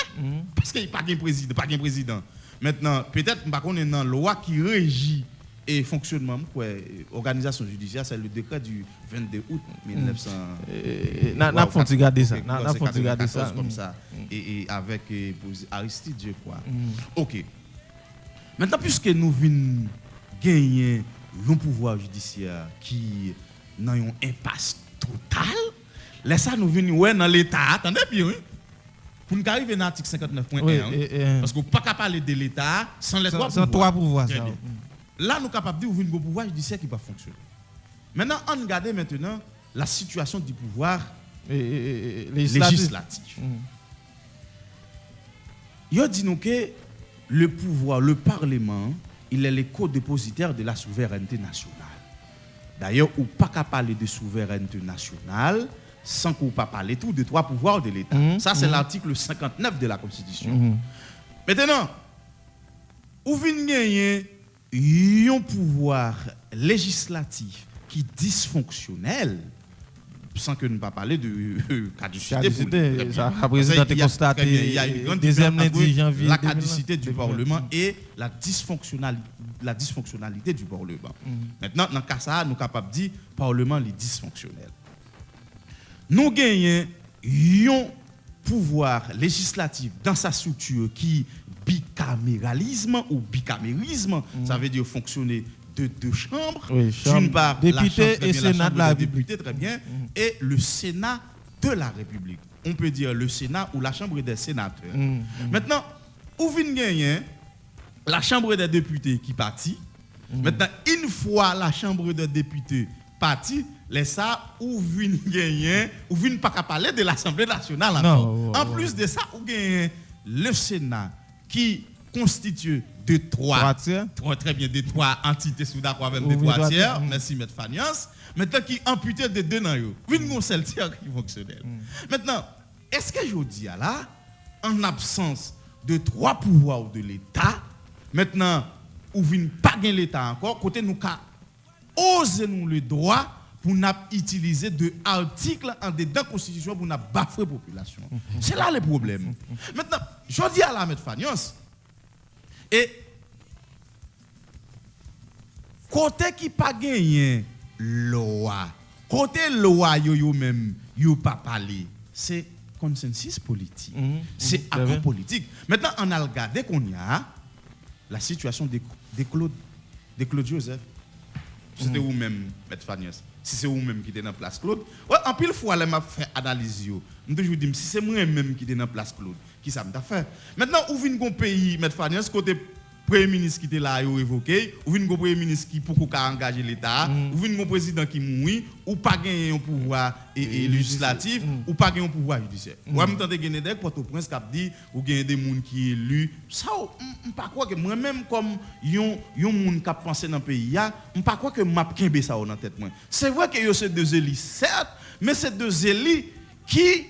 F: Parce qu'il n'y a pas de président. Maintenant, peut-être qu'on est dans la loi qui régit et fonctionnement de l'organisation judiciaire, c'est le décret du 22 août 1900.
C: N'a pas regardé ça. N'a pas regardé ça.
F: Comme ça. Et avec Aristide, je crois. OK. Maintenant, puisque nous venons gagner un pouvoir judiciaire qui n'a une impasse totale, laissez nous venir dans l'État, attendez bien, oui. Pour nous arriver dans l'article 59.1, parce qu'on ne peut pas parler de l'État sans les trois pouvoirs. Là, nous sommes capables de dire qu'il y a un pouvoir judiciaire qui va fonctionner. Maintenant, on regarde maintenant la situation du pouvoir législatif. Il dit nous que le pouvoir, le Parlement, il est le co-dépositaire de la souveraineté nationale. D'ailleurs, on ne peut pas parler de souveraineté nationale sans qu'on ne parle tout de trois pouvoirs de l'État. Ça, c'est l'article 59 de la Constitution. Maintenant, où vient gagner un pouvoir législatif qui est dysfonctionnel, sans que nous ne pas parler de caducité.
C: Ça a présenté constaté.
F: Il y a une grande différence la caducité du Parlement et la dysfonctionnalité du Parlement. Maintenant, dans le cas ça, nous sommes capables de dire que le Parlement est dysfonctionnel. Nous gagnons un pouvoir législatif dans sa structure qui bicaméralisme ou bicamérisme, ça veut dire fonctionner de deux chambres, d'une part
C: député et Sénat de la
F: République, très bien, et le Sénat de la République. On peut dire le Sénat ou la Chambre des sénateurs. Maintenant, où vient gagner la Chambre des députés qui partit Maintenant, une fois la Chambre des députés partie, les ça ou vinn gagner ou vinn pas qu'à parler de l'Assemblée nationale encore. En plus de ça, ou gagne le Sénat qui constitue de trois très bien de trois entités sous d'accord avec de trois tiers. Merci maître Fanias. Maintenant qui amputé de deux dans yo. Vinn gon seul tiers qui fonctionnel. Maintenant, est-ce que je dis là en absence de trois pouvoirs de l'État, maintenant ou vinn pas gain l'État encore côté nous ka oser nous le droit pour nous utiliser de articles en dedans constitution pour nous bafouer population. C'est là le problème. Maintenant, je dis à la maître Fanias et côté qui pas gagné loi, côté loi yo même yo pas parler, c'est consensus politique. C'est accord politique. Maintenant on a regardé qu'on y a la situation de Claude Joseph. C'était vous-même maître Fanias. Si c'est vous-même qui était dans place Claude, ouais, en pile fois là m'a fait analyse yo. Je toujours dis si c'est moi-même qui était dans place Claude, qui ça m'a fait. Maintenant ou vinn gon pays maître Fanias côté premier ministre qui était là yo évoqué, ou vinn gon premier ministre qui pour engager l'état, ou vinn gon président qui mouri ou pas gagner un pouvoir législatif ou pas gagner un pouvoir judiciaire. Ou même tande gagner des Port-au-Prince qui dit ou gagner des monde qui élu. Ça pas croire que moi même comme yon monde qui pensé dans pays a, pas croire que m'a kembe ça dans tête moi. C'est vrai que yo c'est deux élites certes, mais c'est deux élites qui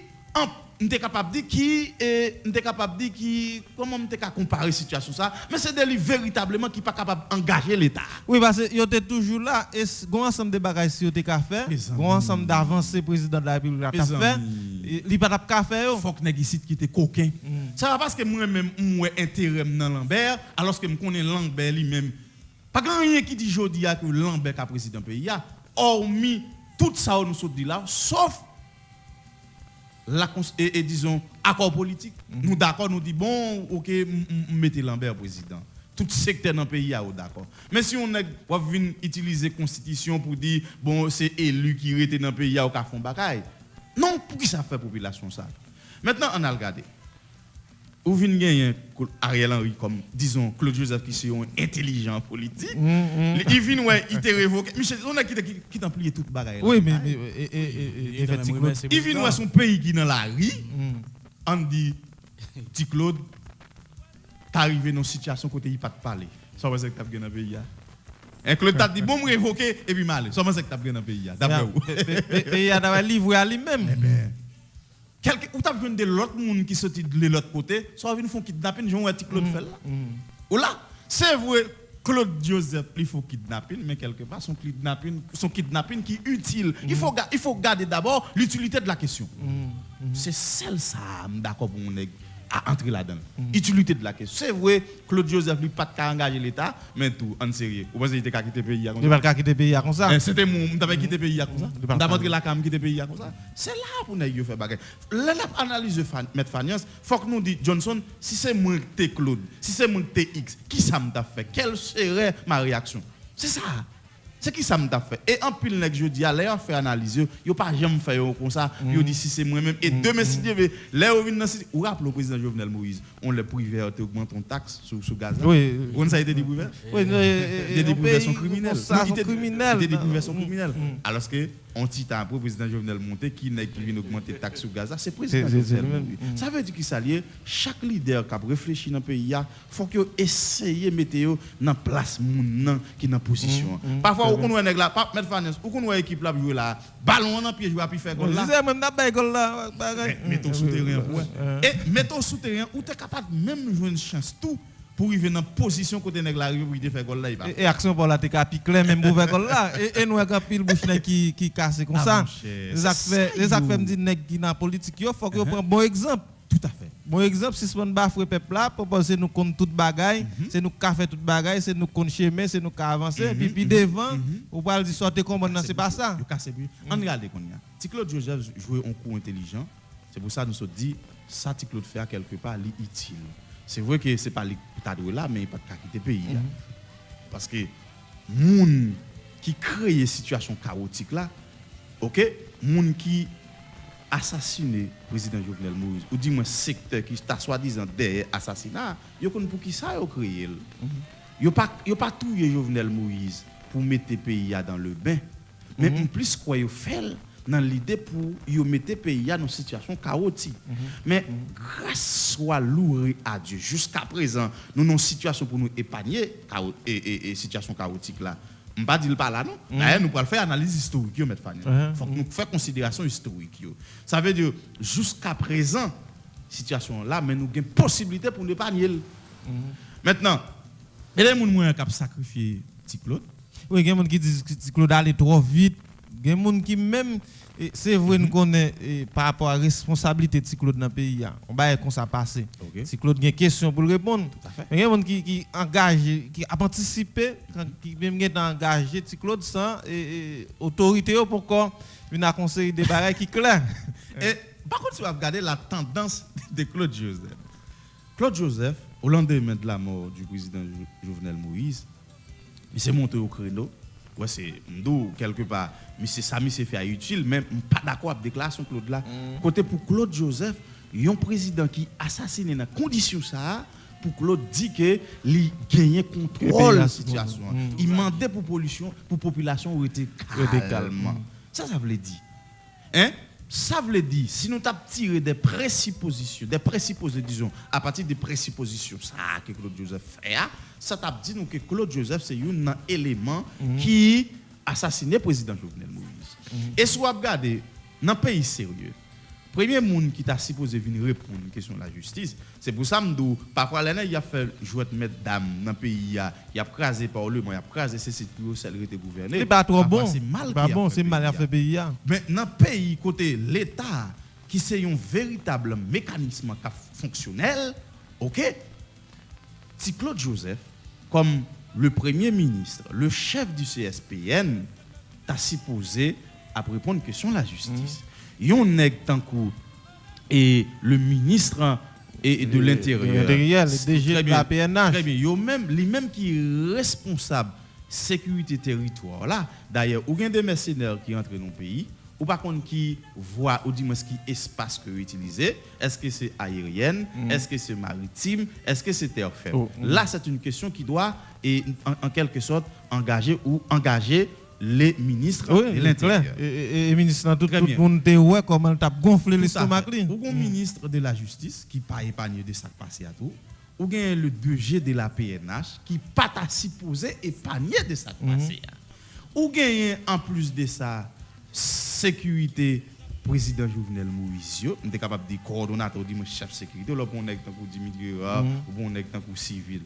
F: n'était capable de dire qui comment on était capable comparer situation ça, mais c'est des livres véritablement qui pas capable d'engager l'État.
C: Oui, parce que yo était toujours là et gon ensemble de bagages si yo te ka faire, gon ensemble d'avancées président de la République a fait, li pas t'a faire yo.
F: Faut que nèg ici qui était coquin. Ça va parce que moi même moi intérêt dans Lambert alors que me connais Lambert lui-même. Pas grand rien qui dit jodi a que Lambert ka président pays a, hormis tout ça nous saute dit là sauf et disons accord politique. Nous d'accord, nous dit bon, OK, mettez Lambert président. Tout secteur dans le pays a d'accord. Mais si on vient utiliser constitution pour dire bon, c'est élu qui était dans le pays a au fond bagaille. Non, pour qui ça fait population ça. Maintenant on a regardé. Ou vient gagner Ariel Henry comme disons Claude Joseph qui sont intelligent politique. Il vient ouais, il te révoqué. Michel, on a qui t'a plié toute bagaille.
C: Oui, mais effectivement,
F: il vient ouais son pays qui dans la rue. On dit petit Claude t'es arrivé dans une situation côté il pas te parler. Ça veut dire que t'as gagné dans le pays. Et Claude t'a dit bon me révoquer et puis mal. Ça veut dire que t'as gagné dans le pays. D'après vous.
C: Et il a livré à lui-même.
F: Ou t'as besoin de l'autre monde qui sortit de l'autre côté, soit ils font kidnapping, j'en vois Claude fait là. Ou là, c'est vrai Claude Joseph, il faut kidnapping, mais quelque part son kidnapping qui est utile. Il faut garder d'abord l'utilité de la question. C'est celle ça, d'accord pour mon à entrer là-dedans. Utilité de la question. C'est vrai, Claude Joseph lui pas de engager l'État, mais tout en sérieux. Vous pensez qu'il était quitté le pays comme ça?
C: Il va quitter le pays comme ça.
F: C'était mon, t'avais quitté le pays comme ça. T'as montré la cam quitter le pays comme ça. C'est là pour nous faire bagarre. Là l'analyse de maître Fanias, faut que nous dit Johnson, si c'est moi qui Claude, si c'est moi qui X, qui ça m'a fait? Quelle serait ma réaction? C'est ça. C'est qui ça m'a fait. Et en pile nèg je dis à l'air fait analyser, yo pas jamais fait comme ça, yo dit si c'est moi même et demain si Dieu veut, là on vient dans ou rappelle le président Jovenel Moïse, on le privé augmente ton taxe sur gaz.
C: Oui.
F: On ça a été dit privé?
C: Oui,
F: des déprivations criminelles.
C: Des
F: déprivations criminelles. Alors que on dit après le président Jovenel monté qui vient augmenter taxe sur gaz, c'est président Jovenel Moïse. Ça veut dire qu'il s'allie chaque leader qui a réfléchi dans le pays, faut que essayer mettre dans place moun qui dans position. Parfois on voit nèg là, pas mettre Fanias, ou qu'on voit équipe là jouer là, ballon dans pied jouer puis faire goal là.
C: C'est même n'a pas goal là.
F: Mettons souterrain pour. Et mettons souterrain où tu es capable même jouer une chance tout pour arriver dans position côté nèg là arriver pour faire goal là.
C: Et action pour la te capi clair même pour faire goal là et nous grand pile bouche qui casse comme ça. Les affaires me dit nèg qui dans politique yo faut que prend bon exemple.
F: Tout à fait.
C: Bon exemple, si on bafouer peuple là, proposer nous compte toute bagaille, c'est nous qui fait toute bagaille, c'est nous qu'on chemin, c'est nous qui avancer, puis devant, on va dire sortir comme non, c'est pas ça.
F: On regarde qu'on y a. Si Claude Joseph jouait un coup intelligent, c'est pour ça que nous sommes dit ça si Claude fait quelque part utile. C'est vrai que c'est pas lui qui là, mais il pas de quitter le pays. Parce que moun qui crée situation chaotique là, OK, moun qui assassiné président Jovenel Moïse ou dis-moi secteur qui t'a soi-disant derrière assassinat, yo connait pour qui ça yo créé. yo pas tout Jovenel Moïse pour mettre le pays dans le bain, mais en plus quoi yo fait dans l'idée pour yo mettre le pays dans une situation chaotique. Mais grâce soit loué à Dieu, jusqu'à présent, nous avons une situation pour nous épargner et situation chaotique là. On ne pas dire pas là non. D'ailleurs, nous pouvons faire analyse historique yo mettre Fanny. Faut que nous fassions considération historique yo. Ça veut dire jusqu'à présent situation là, mais nous avons une possibilité pour nous épargner. Maintenant, il y a des gens qui ont sacrifié Claude.
C: Oui, il y a des gens qui disent que Claude allait trop vite. Il y a des gens qui même, c'est vrai, nous connaissons par rapport à la responsabilité de Claude dans le pays. On va comme ça passer. Si Claude a une question pour répondre. Il y a des gens qui engagent, qui ont anticipé, qui même ont engagé Claude sans autorité pour qu'on vienne à conseiller des barrières qui clairs.
F: Par contre, si vous regardez la tendance de Claude Joseph. Claude Joseph, au lendemain de la mort du président Jovenel Moïse, il s'est monté au créneau. Ouais, c'est quelque part, mais c'est ça, mais c'est fait utile, même pas d'accord avec la déclaration Claude là. Côté pour Claude Joseph, il y a un président qui assassiné dans condition ça pour Claude dit que il gagnait contrôle de la situation. Il demandait pour population où était calme. Ça veut dire. Hein? Ça veut dire, si nous avons tiré des présuppositions, disons, à partir des présuppositions, ça que Claude Joseph fait, ça t'a dit nous que Claude Joseph c'est un élément qui assassiné le président Jovenel Moïse. Et si vous regardez, dans un pays sérieux, le premier monde qui t'a supposé venir répondre à une question de la justice, c'est pour ça que parfois il a fait jouer de mettre dame dans le pays, il a crasé par le monde, il a crasé ses sites pour celle qui gouverné.
C: C'est pas trop bon.
F: C'est mal
C: pas bon, c'est mal à faire pays.
F: Mais dans le pays côté l'État qui c'est un véritable mécanisme fonctionnel, OK? Si Claude Joseph comme le premier ministre, le chef du CSPN, t'a supposé à répondre à une question de la justice. Yon nèg tankou et le ministre et de l'intérieur,
C: le DG de la PNH.
F: Très bien, yo même lui même qui est responsable sécurité territoire là. D'ailleurs, ou gen des mercenaires qui rentrent dans le pays, ou par contre qui voit ou dit moi ce qui espace que utiliser, est-ce que c'est aérienne, est-ce que c'est maritime, est-ce que c'est terre ferme. Là, c'est une question qui doit en quelque sorte engager les ministres de l'Intérieur.
C: Et ministre, tout le monde te ouais comment tu as gonflé l'estomac.
F: Ou un ministre de la Justice qui pas épargné de ça passé à tout. Ou bien le DG de la PNH qui pas ta supposé épargner de ça passé. Ou bien en plus de ça sécurité président Jovenel Moïse, on est capable de coordonnateur du chef sécurité, l'autre on est tant que Dimitri ou on est tant que civil.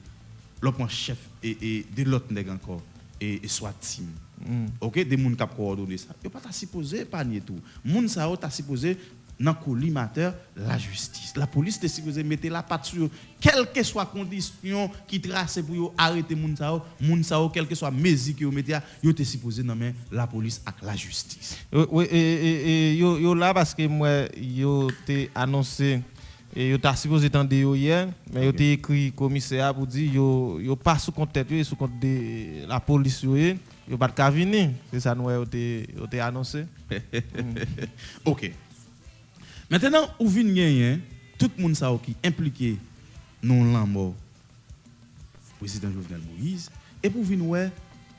F: L'autre chef et de l'autre nèg encore et soit team. OK, des gens qui coordonner ça. Yo pas ta supposé épargner tout. Moun ça ta supposé dans collimateur la justice. La police est supposé mettre la patte sur quelle que soit condition qui trace pour arrêter moun ça quelle que soit mesure que vous mettez, yo te supposé dans la police avec la justice.
C: Oui et yo là parce que moi yo t'ai annoncé et yo t'a supposé tendre hier mais yo t'ai écrit commissaire pour dire yo pas sous compte tête sous compte de la police yo pas de venir, c'est ça nous yo t'ai annoncé.
F: OK. Maintenant, où vient gagner tout le monde qui est impliqué dans la mort président Jovenel Moïse et pour venir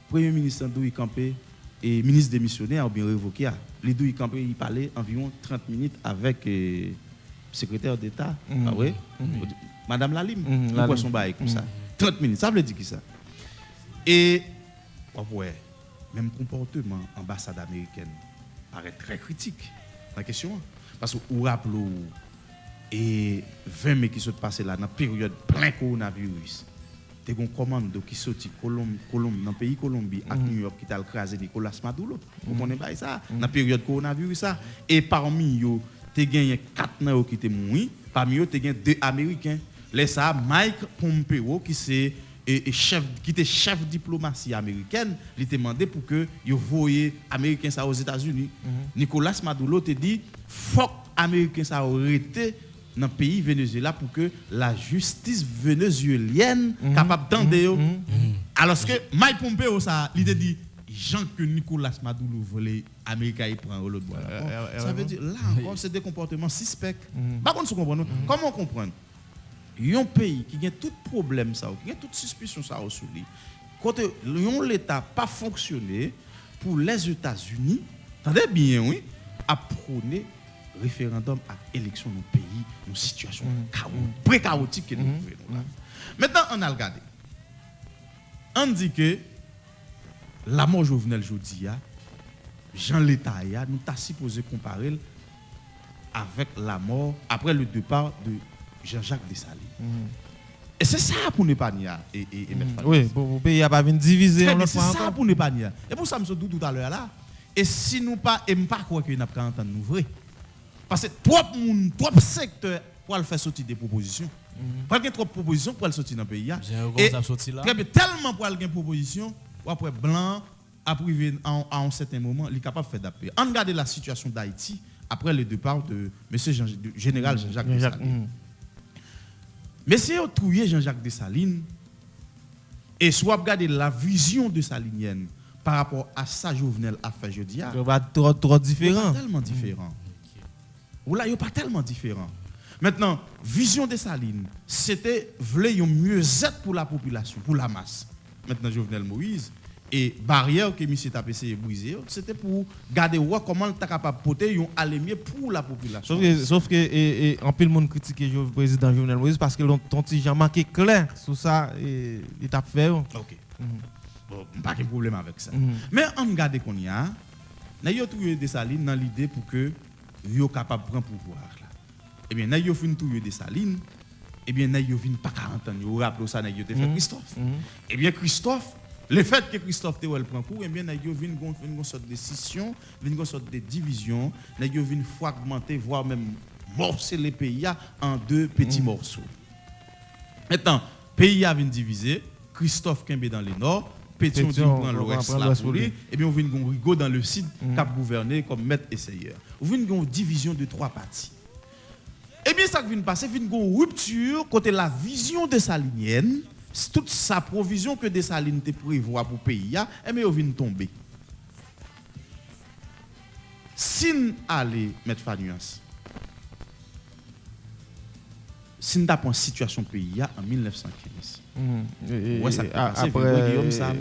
F: premier ministre Douy Campé et ministre démissionnaire ont bien révoqué. Les Douy Campé il parlait environ 30 minutes avec le secrétaire d'État, ah oui, Madame Lalim, nous pouvons bail comme ça. 30 minutes, ça veut dire qui ça? Et ouais, même comportement ambassade américaine paraît très critique la question. Parce que vous rappelez, et 20 mai qui sont passés là, dans la période plein coronavirus, il y a une commande qui sorti dans le pays Colombie, à New York, qui a écrasé Nicolas Maduro. Vous connaissez pas ça? Dans la période coronavirus, et parmi eux, il y a 4 qui étaient morts, parmi eux, il y a 2 Américains. Là, ça, Mike Pompeo, qui était chef diplomatie américaine, il a demandé pour que vous voyez Américains aux États-Unis. Nicolas Maduro te dit faut Américains ça arrêté dans le pays Venezuela pour que la justice vénézuélienne capable d'entendre. Alors que Mike Pompeo ça il te dit Jean que Nicolas Maduro voulait Américain il prend l'autre bois. Ça veut dire là encore c'est des comportements suspects. Par contre, comment comprendre? un pays qui a tout problème ça, qui a toute suspicion ça sous lui. Quand l'État pas fonctionné pour les États-Unis, attendez bien oui, à prôner référendum à élection dans le pays, une situation pré-chaotique que nous vivons. Maintenant on a regardé. On dit que la mort Jovenel Jodia, Jean l'État nous t'a supposé comparer avec la mort après le départ de Jean-Jacques Dessalines. Et c'est ça pour ne pas nier et mettre
C: oui, pour le pays n'a pas venir diviser.
F: C'est ça pour ne pas nier. Et pour ça, je dis tout à l'heure là. Et si nous pas aimons pas quoi que nous avons entendu nous vrai. Parce que trop secteur pour faire sortir des propositions. Pas qu'il y a trop de propositions pour sortir dans le pays. Et tellement pour aller des propositions, ou après blanc, après à un certain moment, il est capable de faire d'appeler. On regarde la situation d'Haïti après le départ de M. Général Jean-Jacques Dessalines. Monsieur a trouvé Jean-Jacques Dessalines et soit regarder la vision de Salinienne par rapport à sa Jovenel a fait jeudi.
C: Trop différent.
F: Tellement différent. Ou là, il n'est pas tellement différent. Maintenant, vision de Salines, c'était voulait un mieux-être pour la population, pour la masse. Maintenant, Jovenel Moïse, et barrière que M. a essayé de briser, c'était pour garder comment il est capable de porter un aller-mieux pour la population.
C: Sauf que en plus, le monde critique le président Jovenel Moïse parce que ton petit Jean marqué clair sur ça, il t'a fait.
F: Ok. Bon, pas de problème avec ça. Mais on regarde qu'on y a, nous avons trouvé Dessalines dans l'idée pour que vous capable de prendre pouvoir là. Eh bien, nous avons fait trouver Dessalines, eh bien, nous avons fait pas 40 ans, vous rappelez ça, nous avons fait Christophe. Eh bien, Christophe, le fait que Christophe Théoel prend cours, eh bien, nous avons vu une sorte de scission, une sorte de division, nous avons vu fragmenter, voire même morcer le pays en deux petits morceaux. Maintenant, le pays a été divisé, Christophe Kembe dans le nord, Pétion prend l'ouest là pour lui, et bien on vient un Rigaud dans le sud qui a gouverné comme maître essayeur. On vient une division de 3 parties. Et bien ça qui vient passer, vient une rupture côté la vision de Salinienne, toute sa provision que Dessalines te prévoit pour le pays, et bien on vient tomber. Si nous allons mettre Fanuance, si nous avons une situation pays en 1915. Ouais, ça après Guillaume Sam.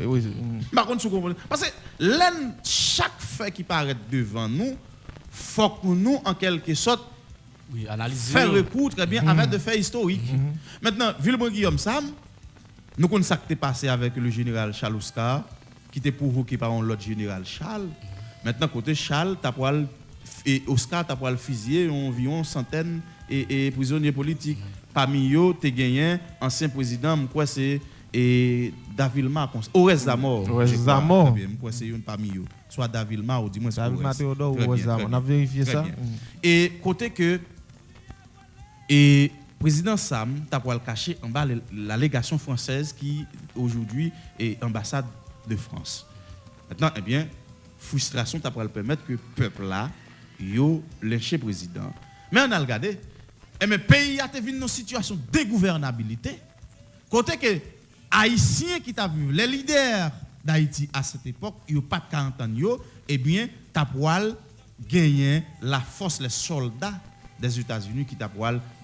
F: Par contre, parce que chaque fait qui paraît devant nous, faut que nous, en quelque sorte, faire recours très bien avec de faits historiques. Maintenant, Villebon Guillaume Sam, nous connaissons ce qui est passé avec le général Charles Oscar, qui était provoqué par l'autre général Charles. Maintenant, côté Charles, et Oscar, tu as le fusillé environ centaines et prisonniers politiques. Parmi eux, tu as gagné ancien président, quoi c'est Davilma, Orez Zamor. Quoi c'est une parmi eux. Soit Davilma ou dis-moi
C: Davilma Théodore ou Orez Zamor. On a vérifié ça.
F: Et côté que et président Sam, tu as le cacher en bas la légation française qui aujourd'hui est ambassade de France. Maintenant, eh bien, frustration, tu as le permettre que le peuple là, yo lynché président. Mais on a regardé. Et le pays a été dans une situation de dégouvernabilité. Côté que Haïtiens qui t'a vu, les leaders d'Haïti à cette époque, ils n'ont pas de 40 ans, eh bien, t'as gagné la force, les soldats des États-Unis qui t'a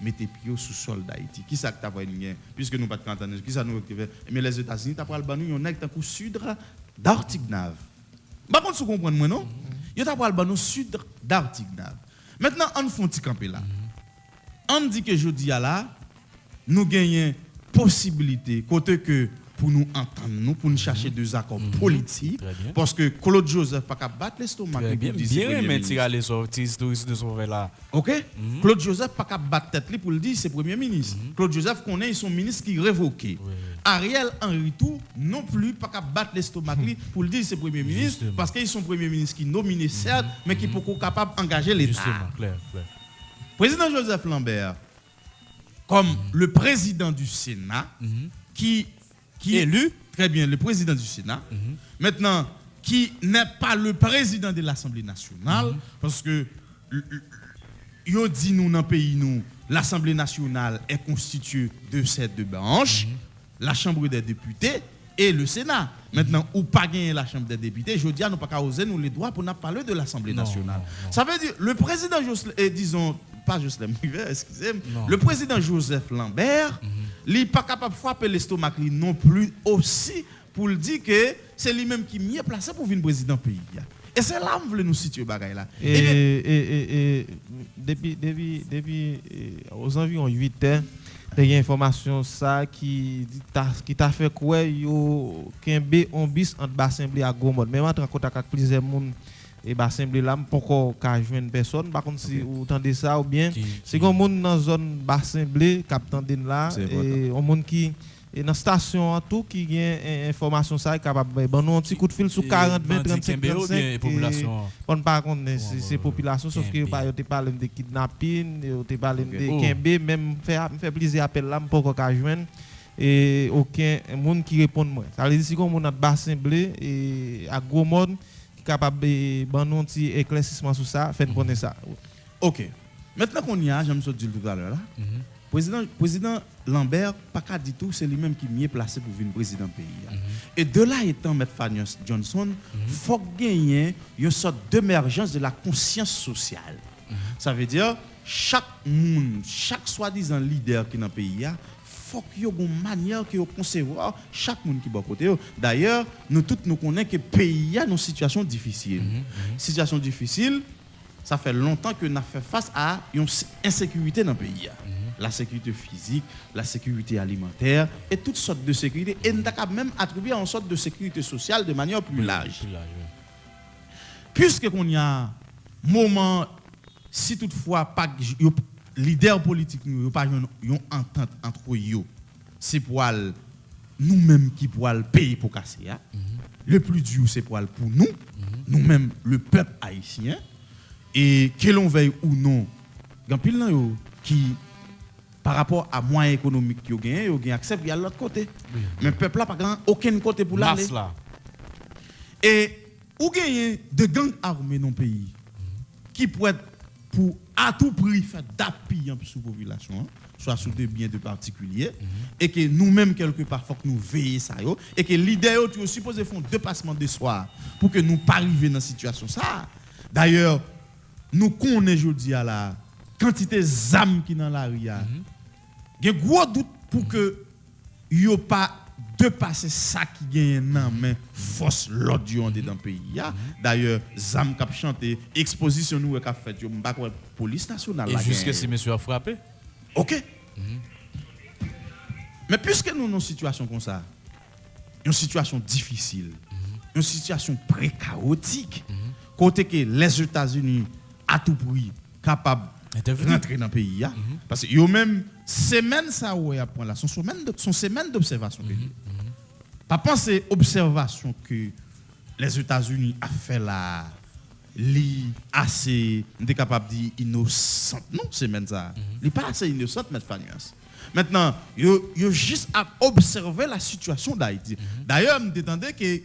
F: mettre pied sous sol d'Haïti. Qui ça que t'as gagné? Puisque nous pas de 40 ans, qui ça nous active? Mais les États-Unis, t'as nous, on est un sud d'Artignave. Par contre, vous comprenez, moi, non? Ils t'ont sud d'Artignave. Maintenant, on fait un petit campé là. On dit que jeudi là, nous gagnons possibilité côté que pour nous entendre, nous pour nous chercher deux accords politiques, parce que Claude Joseph pas capable battre l'estomac.
E: Bien, mais tirer les sorties de sauver là.
F: Ok. Claude Joseph pas capable battre tête pour le dire c'est premier ministre. Claude Joseph connaît son ministre qui révoqué. Ariel Henry tout non plus pas capable battre l'estomac pour le dire c'est premier ministre parce qu'ils sont premier ministre qui nominé certes mais qui pas capable d'engager l'État.
E: Justement, clair.
F: Président Joseph Lambert, comme le président du Sénat, qui est élu, très bien, le président du Sénat, maintenant, qui n'est pas le président de l'Assemblée nationale, parce que, il dit nous dans le pays, nous, l'Assemblée nationale est constituée de ces deux branches, la Chambre des députés et le Sénat. Maintenant, ou pas gagner la Chambre des députés, je dis à nous pas oser nous les droits pour nous parler de l'Assemblée nationale. Non. Ça veut dire, le président, disons, pas juste les privés, excusez-moi. Le président Joseph Lambert, il n'est pas capable de frapper l'estomac non plus aussi pour le dire que c'est lui-même qui est mieux placé pour venir président pays. Et c'est là que nous voulons nous situer bagaille là.
C: Et depuis aux environs 8 ans, il y a une information ça qui t'a fait quoi yo kembe on bis entre bassin blé à Gomod. Même en contact avec plusieurs monde et bassin blé là pourquoi ka joindre personne par contre si vous entendez ça ou bien c'est un monde dans zone bassin blé cap tande là et un monde qui et dans station tout qui gagne information ça est capable ban un petit coup de fil sur 40 20 35 35
E: population
C: on pas contre c'est population sauf que pas yo te parler de kidnapping yo te parler de kembe même fait plusieurs appels là pour qu'on joindre et aucun monde qui répond moi ça veut dire si on monde dans bassin blé et à gros monde qui capable ban un petit éclaircissement sur ça fait connaître ça.
F: OK. Maintenant qu'on y a, j'aime ça dire tout à l'heure là. Président Lambert, pas qu'à dire tout, c'est lui-même qui est mieux placé pour venir président pays. Et de là étant, M. Fanios Johnson, il faut gagner une sorte d'émergence de la conscience sociale. Ça veut dire, chaque monde, chaque soi-disant leader qui est dans le pays, il faut qu'il y ait une manière de concevoir chaque monde qui est à côté. D'ailleurs, nous tous nous connaissons que le pays a une situation difficile. Situation difficile, ça fait longtemps que nous avons fait face à une insécurité dans le pays. La sécurité physique, la sécurité alimentaire et toutes sortes de sécurité. Et nous avons même attribué une sorte de sécurité sociale de manière plus large. Puisque qu'on y a un moment, si toutefois pas leader politique nous pas une entente entre eux, c'est pour nous-mêmes qui pour payer pour casser. Le plus dur c'est pour nous, nous-mêmes le peuple haïtien. Et que l'on veuille ou non, il y a pile qui par rapport à moyens économiques qu'ils ont gagné, acceptent à l'autre côté. Mais le peuple n'a pas aucun côté pour l'aller. Et ou gagner de gangs armés dans le pays qui pourraient pour à tout prix faire d'appui sur la population, soit sur des biens de particuliers, et que nous-mêmes, quelque part, il faut que nous veillions ça. Et que l'idée est supposé faire deux passements de soir pour que nous ne pas arriver dans cette situation. D'ailleurs, nous connaissons aujourd'hui la quantité d'âmes qui sont dans la rue. Il y a un gros doute pour que il n'y ait pas de passer ça qui gagne dans mais force l'audio dans le pays. D'ailleurs, ZAM qui a chanté, exposition nous qui a fait, je ne sais pas police nationale.
E: Et jusqu'à si monsieur a frappé.
F: OK. Mais puisque nous avons une situation comme ça, une situation difficile, une situation pré-chaotique, côté que les États-Unis à tout prix capables de rentrer dans le pays. Parce que même semaine ça ouais après là, son semaine d'observation. Pas penser observation que les États-Unis a fait là assez capable de dire innocente. Non, semaine ça. Il pas assez innocente M. Fanias. Maintenant, yo juste à observer la situation d'Haïti. D'ailleurs, me détendais que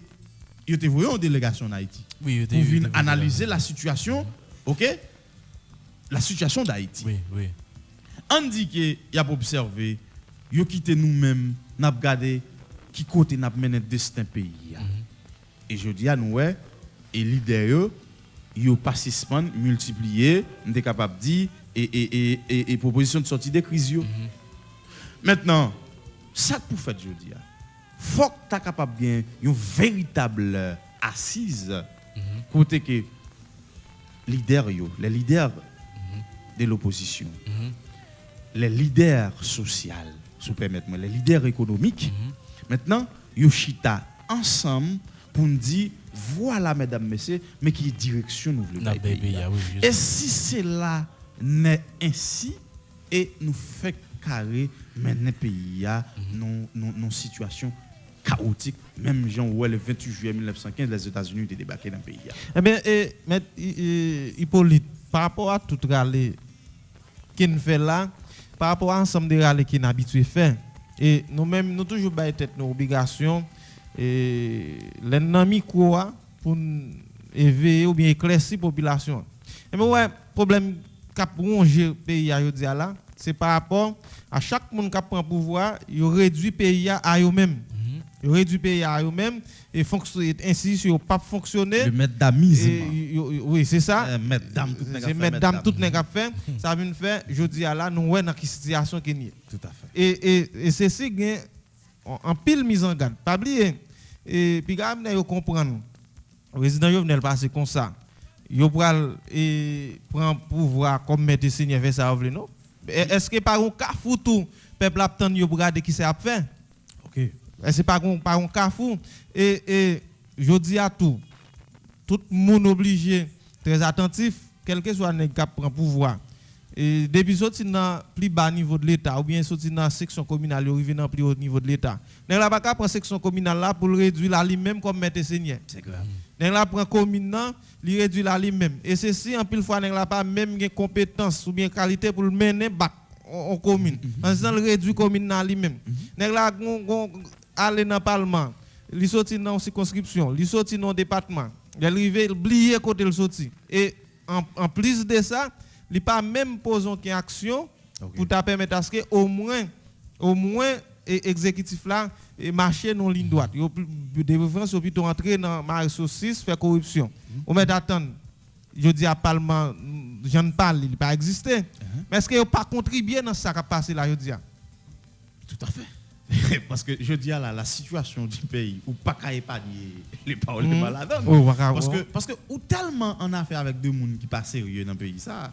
F: yo te voyé en délégation en Haïti.
E: Oui,
F: pour venir analyser la situation, OK? La situation d'Haïti.
E: Oui.
F: On dit que y a observé, yo quitté nous-mêmes, n'a regardé qui côté n'a mené destin pays. Et je dis à nous et leader yo participant multiplié, on est capable dire et proposition de sortie des crises yo. Maintenant, ça pour faire je dis, faut que tu capable bien une véritable assise côté que les leaders de l'opposition, les leaders sociaux, si vous permettez-moi, les leaders économiques, maintenant, ils chita ensemble pour nous dire, voilà, mesdames, messieurs, mais qui direction nous voulons pays. Et si cela n'est ainsi, et nous fait carré, maintenant, pays, nos situations chaotiques, même Jean Ouel, le 28 juillet 1915, les États-Unis ont débarqué dans le pays.
C: Eh bien, M. Hippolyte, par rapport à tout râler qu'il fait là, par rapport à l'ensemble des râles qu'il est habitué à faire, et nous-mêmes, nous toujours bailler tête nos obligations, et l'ennemi quoi pour éveiller ou bien éclaircir la population. Et bien, ouais, problème qu'a rongé le pays à là, c'est par rapport à chaque monde qui prend pouvoir, il réduit le pays à eux-mêmes. Il réduit le pays à eux-mêmes institution pas fonctionner.
F: Le maître d'amisme.
C: Oui, c'est ça.
F: Maître dame tout
C: c'est maître dame tout n'est qu'à faire. Ça vient faire je dis à là nous ouais dans quelle situation qui est.
F: Tout à fait.
C: Et ceci gagne en pile mise en garde. Pas oublier et puis quand vous comprendre. Le président Jovenel passe comme ça. Yo pral prend pouvoir comme maître seigneur fait ça non? Est-ce que par un carrefour tout peuple attend yo pour regarder qui c'est à faire?
F: OK.
C: C'est pas un carrefour et je dis à tout le monde obligé très attentif quel que soit nèg qui prend pouvoir. Et depuis sorti dans plus bas niveau de l'état ou bien sorti dans section communale arrivé dans plus haut niveau de l'état. Nèg la pas ka prendre section communale là pour le réduire la lui-même comme maître seigneur. C'est grave. Nèg la prend commune nan, li réduit la lui-même. Et ceci en pile fois nèg la pas même gen compétence ou bien qualité pour le mener bac en commune. En disant le réduit commune nan lui-même. Nèg la aller dans parlement, li sorti dans circonscription, li sorti dans département. Il arrivé oublier côté le sorti. Et en plus de ça, il pas même poser une action pour te permettre à ce que au moins exécutif là et marcher dans ligne droite. Yo de préférence au plutôt entrer dans marché saucisse faire corruption. On met attendre. Je dis à parlement je ne parle, il pas exister. Mais est-ce que pas contribuer dans ça qui a passé là je dis?
F: Tout à fait. Parce que je dis là la situation du pays ou pas qu'à épargner les paroles de malade. Parce que ou tellement en affaire avec deux monde qui pas sérieux dans le pays ça.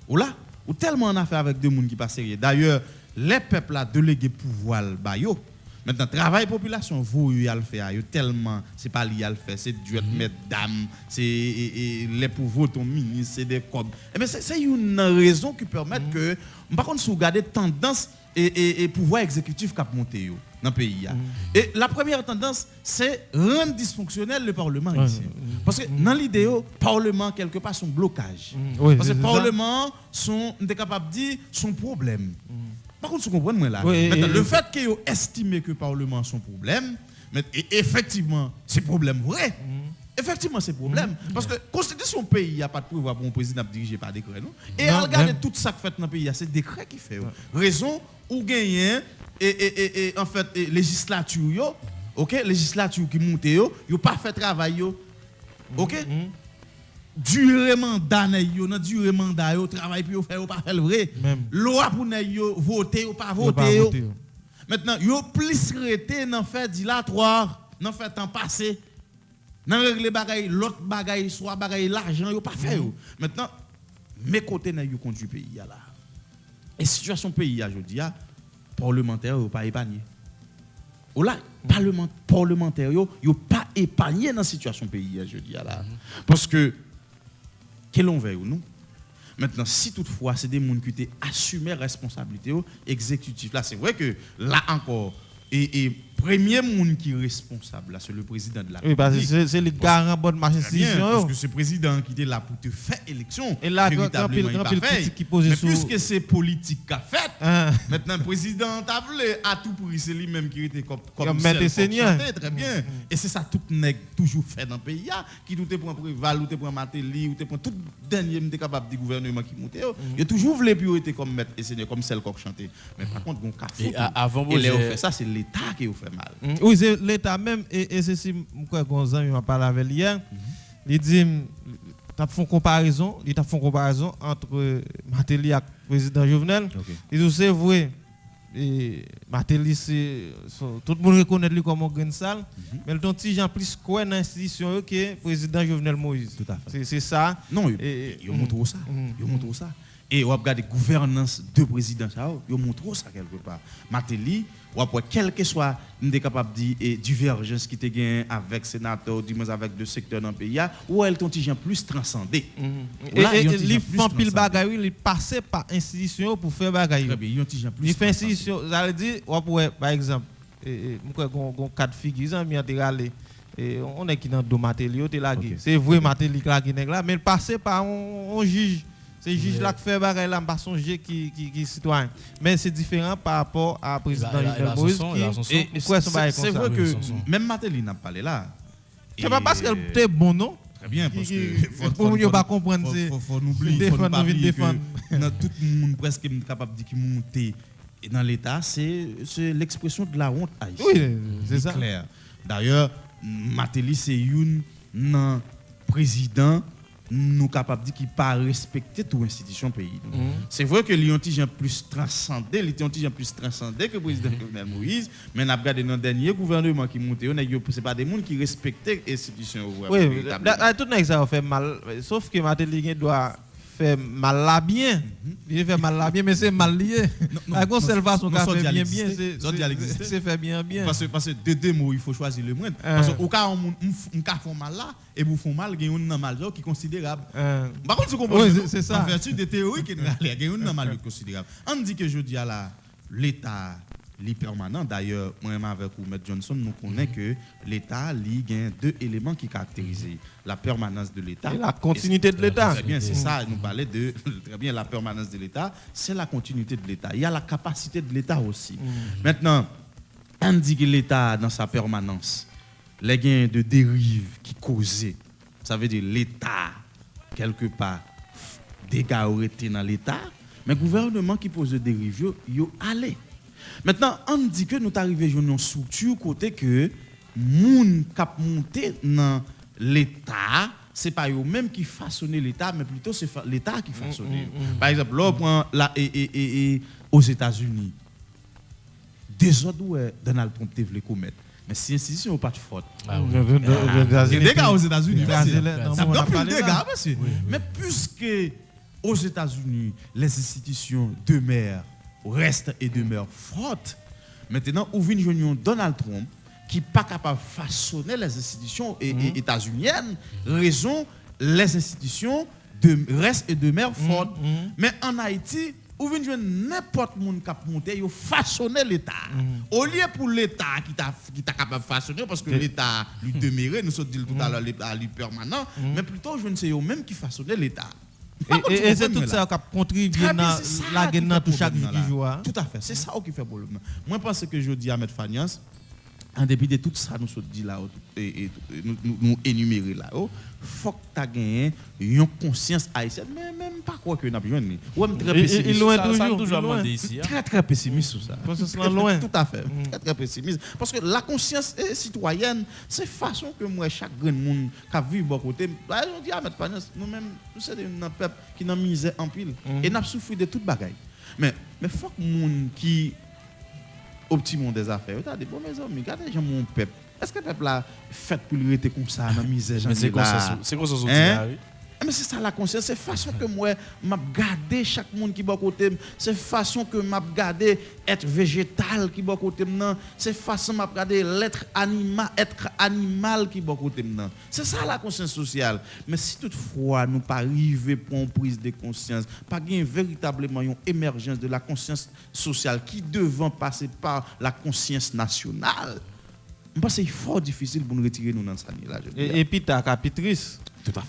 F: Ou tellement en affaire avec deux monde qui pas sérieux. D'ailleurs, les peuples a délégué pouvoir ba yo. Maintenant travail population vous y a le faire yo tellement c'est pas lui à le faire, c'est Dieu mettre dame, c'est les pouvoirs ton ministre, c'est des codes. Mais c'est une raison qui permet que par contre si vous regardez tendance et pouvoir exécutif qui a monté dans le pays. Et la première tendance, c'est rendre dysfonctionnel le Parlement ici. Parce que dans l'idée, le Parlement, quelque part, son blocage. Parce que le Parlement, on est capable de dire son problème. Par contre, vous comprenez là. Maintenant, le fait qu'ils ont estimé que le Parlement a son problème, effectivement, c'est problème vrai. Effectivement, c'est problème. Parce que la constitution du pays, il n'y a pas de pouvoir pour un président dirigé par décret. Non? Et regardez tout ça qui fait dans le pays, c'est décret qui fait. Raison ou gagner et en fait législature législature qui monte yo pas fait travail yo. OK? Durée mandat yo, dans durée mandat yo travail puis yo faire pas faire le vrai. Loi pour yo voter ou pas voter yo. Maintenant, yo plus rété dans fait dilatoire, dans fait temps passé. Dans régler bagay l'autre bagay soit bagay l'argent yo pas fait yo. Maintenant mes côtés n'a yo conduit pays là. Et situation pays a jodi a parlementaire yo pas épargné. Ou là parlementaire yo pas épargné dans situation pays a jodi là. Parce que quel on veut ou non. Maintenant si toutefois c'est des monde qui ont assumé responsabilité exécutif là c'est vrai que là encore et premier monde qui est responsable là c'est le président de la République. Oui parce
C: que c'est le garant bonne marche institution
F: parce que c'est le président qui est là pour te faire élection
C: et là
F: qui pose sous puisque c'est politique qu'a fait maintenant le président t'a voulu à tout prix c'est lui même qui était comme maître seigneur très bien et c'est ça tout nèg toujours fait dans le pays qui tout te prend Préval ou te prend Matéli ou te prend tout dernier m'était capable du gouvernement qui monter il toujours voulu priorité comme maître et seigneur comme celle qu'on chanter mais par contre on ca
E: et avant
F: fait ça c'est l'État qui fait mal.
C: Oui, c'est l'État même, et c'est si moi Gonzan m'a parlé avec hier, il dit, il a fait une comparaison entre Matéli et le président Jovenel. Il dit, c'est vrai, Matéli, tout le monde reconnaît lui comme un grand sale, mais le petit gens plus quoi dans l'institution que le président Jovenel Moïse.
F: Tout à fait.
C: C'est ça.
F: Non, il montre ça. Il montre ça. Et on regarde la gouvernance de président ça, yo montre ça quelque part. Matéli ou après quel que soit des capable dire divergence qui te gagne avec sénateur du moins avec deux secteurs dans le pays ou elle ton gens plus transcendé.
C: Et il fait pile bagaille, il passait par institution pour faire bagaille. Il fait institution, ça veut dire par exemple moi gon quatre figures mi enterré on est qui dans do Matéli te lagué. C'est vrai Matéli lagué nèg là mais il passait par on juge. C'est le juge là qui fait bagaille là, pas songer qui citoyen. Mais c'est différent par rapport à président Jovenel Moïse qui
F: c'est vrai que même Matéli n'a pas parlé là.
C: C'est pas parce qu'elle était bon non.
F: Très bien parce que
C: pour ne pas comprendre c'est
F: faut n'oublier faut pas défendre dans tout le monde presque capable de qui monter dans l'état c'est l'expression de la honte haïtienne.
C: Oui, c'est ça.
F: Clair. D'ailleurs Matéli c'est une nan président nous capable dire qu'il pas respecter toute institution pays. C'est vrai que Lyon Tijan plus transcendé, Lyon Tijan plus transcendé que le président Jovenel Moïse, mais n'a regardé dans le dernier gouvernement qui monté, c'est pas des gens qui respectaient l'institution.
C: Oui, tout ça fait mal, sauf que Matéli doit faire mal là bien. Il fait mal là bien, mais c'est mal lié. La seule façon qu'on fait bien bien, c'est faire bien bien.
F: Parce que deux mots, il faut choisir le moins. Parce qu'au cas où on fait mal là, et vous font mal, il y a un mal qui est considérable. Par contre, c'est ça. En vertu des théories qui il y a un mal considérable. On dit que je dis à l'État permanent. D'ailleurs, moi avec vous, M. Johnson, nous connaissons que l'État a deux éléments qui caractérisent la permanence de l'État.
C: Et la continuité de l'État.
F: Très bien, c'est ça. Nous parlait de très bien la permanence de l'État. C'est la continuité de l'État. Il y a la capacité de l'État aussi. Maintenant, on dit que l'État, dans sa permanence, les gains de dérive qui causent, ça veut dire l'État, quelque part, dégâts auraient été dans l'État, mais le gouvernement qui pose des dérives, il allait. Maintenant, on dit que nous arrivons à une structure côté que moun cap monté dans l'État, c'est pas eux même qui façonnent l'État, mais plutôt c'est l'État qui façonne. Par exemple, là, on prend aux États-Unis, des autres où Donald Trump voulait commettre. Mais si l'institution n'est pas de faute. Il y a des dégâts aux États-Unis. Ça n'a plus de dégâts, monsieur. Mais puisque aux États-Unis, les institutions restent et demeurent fortes, maintenant, où vient Donald Trump qui n'est pas capable de façonner les institutions états-uniennes, raison, les institutions restent et demeurent fortes. Mais en Haïti, ou vient n'importe qui qui a monté, il façonner l'État. Au lieu pour l'État qui t'a capable de façonner, parce que l'État lui demeurait, nous sommes dit tout à l'heure, l'État lui permanent, mais plutôt je ne sais même qui façonnait l'État.
C: Et c'est tout ça qui a contribué à la guerre dans chaque vie qui joue.
F: Tout à fait, c'est ça qui fait problème. Moi, je pense que je dis à M. Fagnas, en dépit de tout ça, nous sommes dit là, et nous énumérer là, il faut que tu aies gagné une conscience haïtienne, mais même pas quoi que nous avons besoin. Ou même très pessimiste.
C: Il loin toujours.
F: Très, très pessimiste sur ça.
C: Loin.
F: Tout à fait. Très, très pessimiste. Parce que la conscience citoyenne, c'est façon que moi, chaque grand monde qui vit de côté, je dis à M. Fagnas, nous-mêmes, nous sommes un peuple qui n'a misé en pile. Et nous souffert de toute bagaille. Mais il faut que les gens qui au petit monde des affaires, tu as dit, bon, mes amis, regardez mon peuple. Est-ce que le peuple a fait pour lui rester comme ça, dans la misère?
E: C'est quoi ça?
F: Mais c'est ça la conscience, c'est façon que moi, je garde chaque monde qui est à côté, c'est façon que je garde être végétal qui est à côté, c'est façon que je garde l'être animal qui est à côté. C'est ça la conscience sociale. Mais si toutefois nous pas arriver pour une prise de conscience, pas gain véritablement une émergence de la conscience sociale qui devant passer par la conscience nationale, je pense que c'est fort difficile pour nous retirer nous dans ça là.
C: Et puis ta capitrice.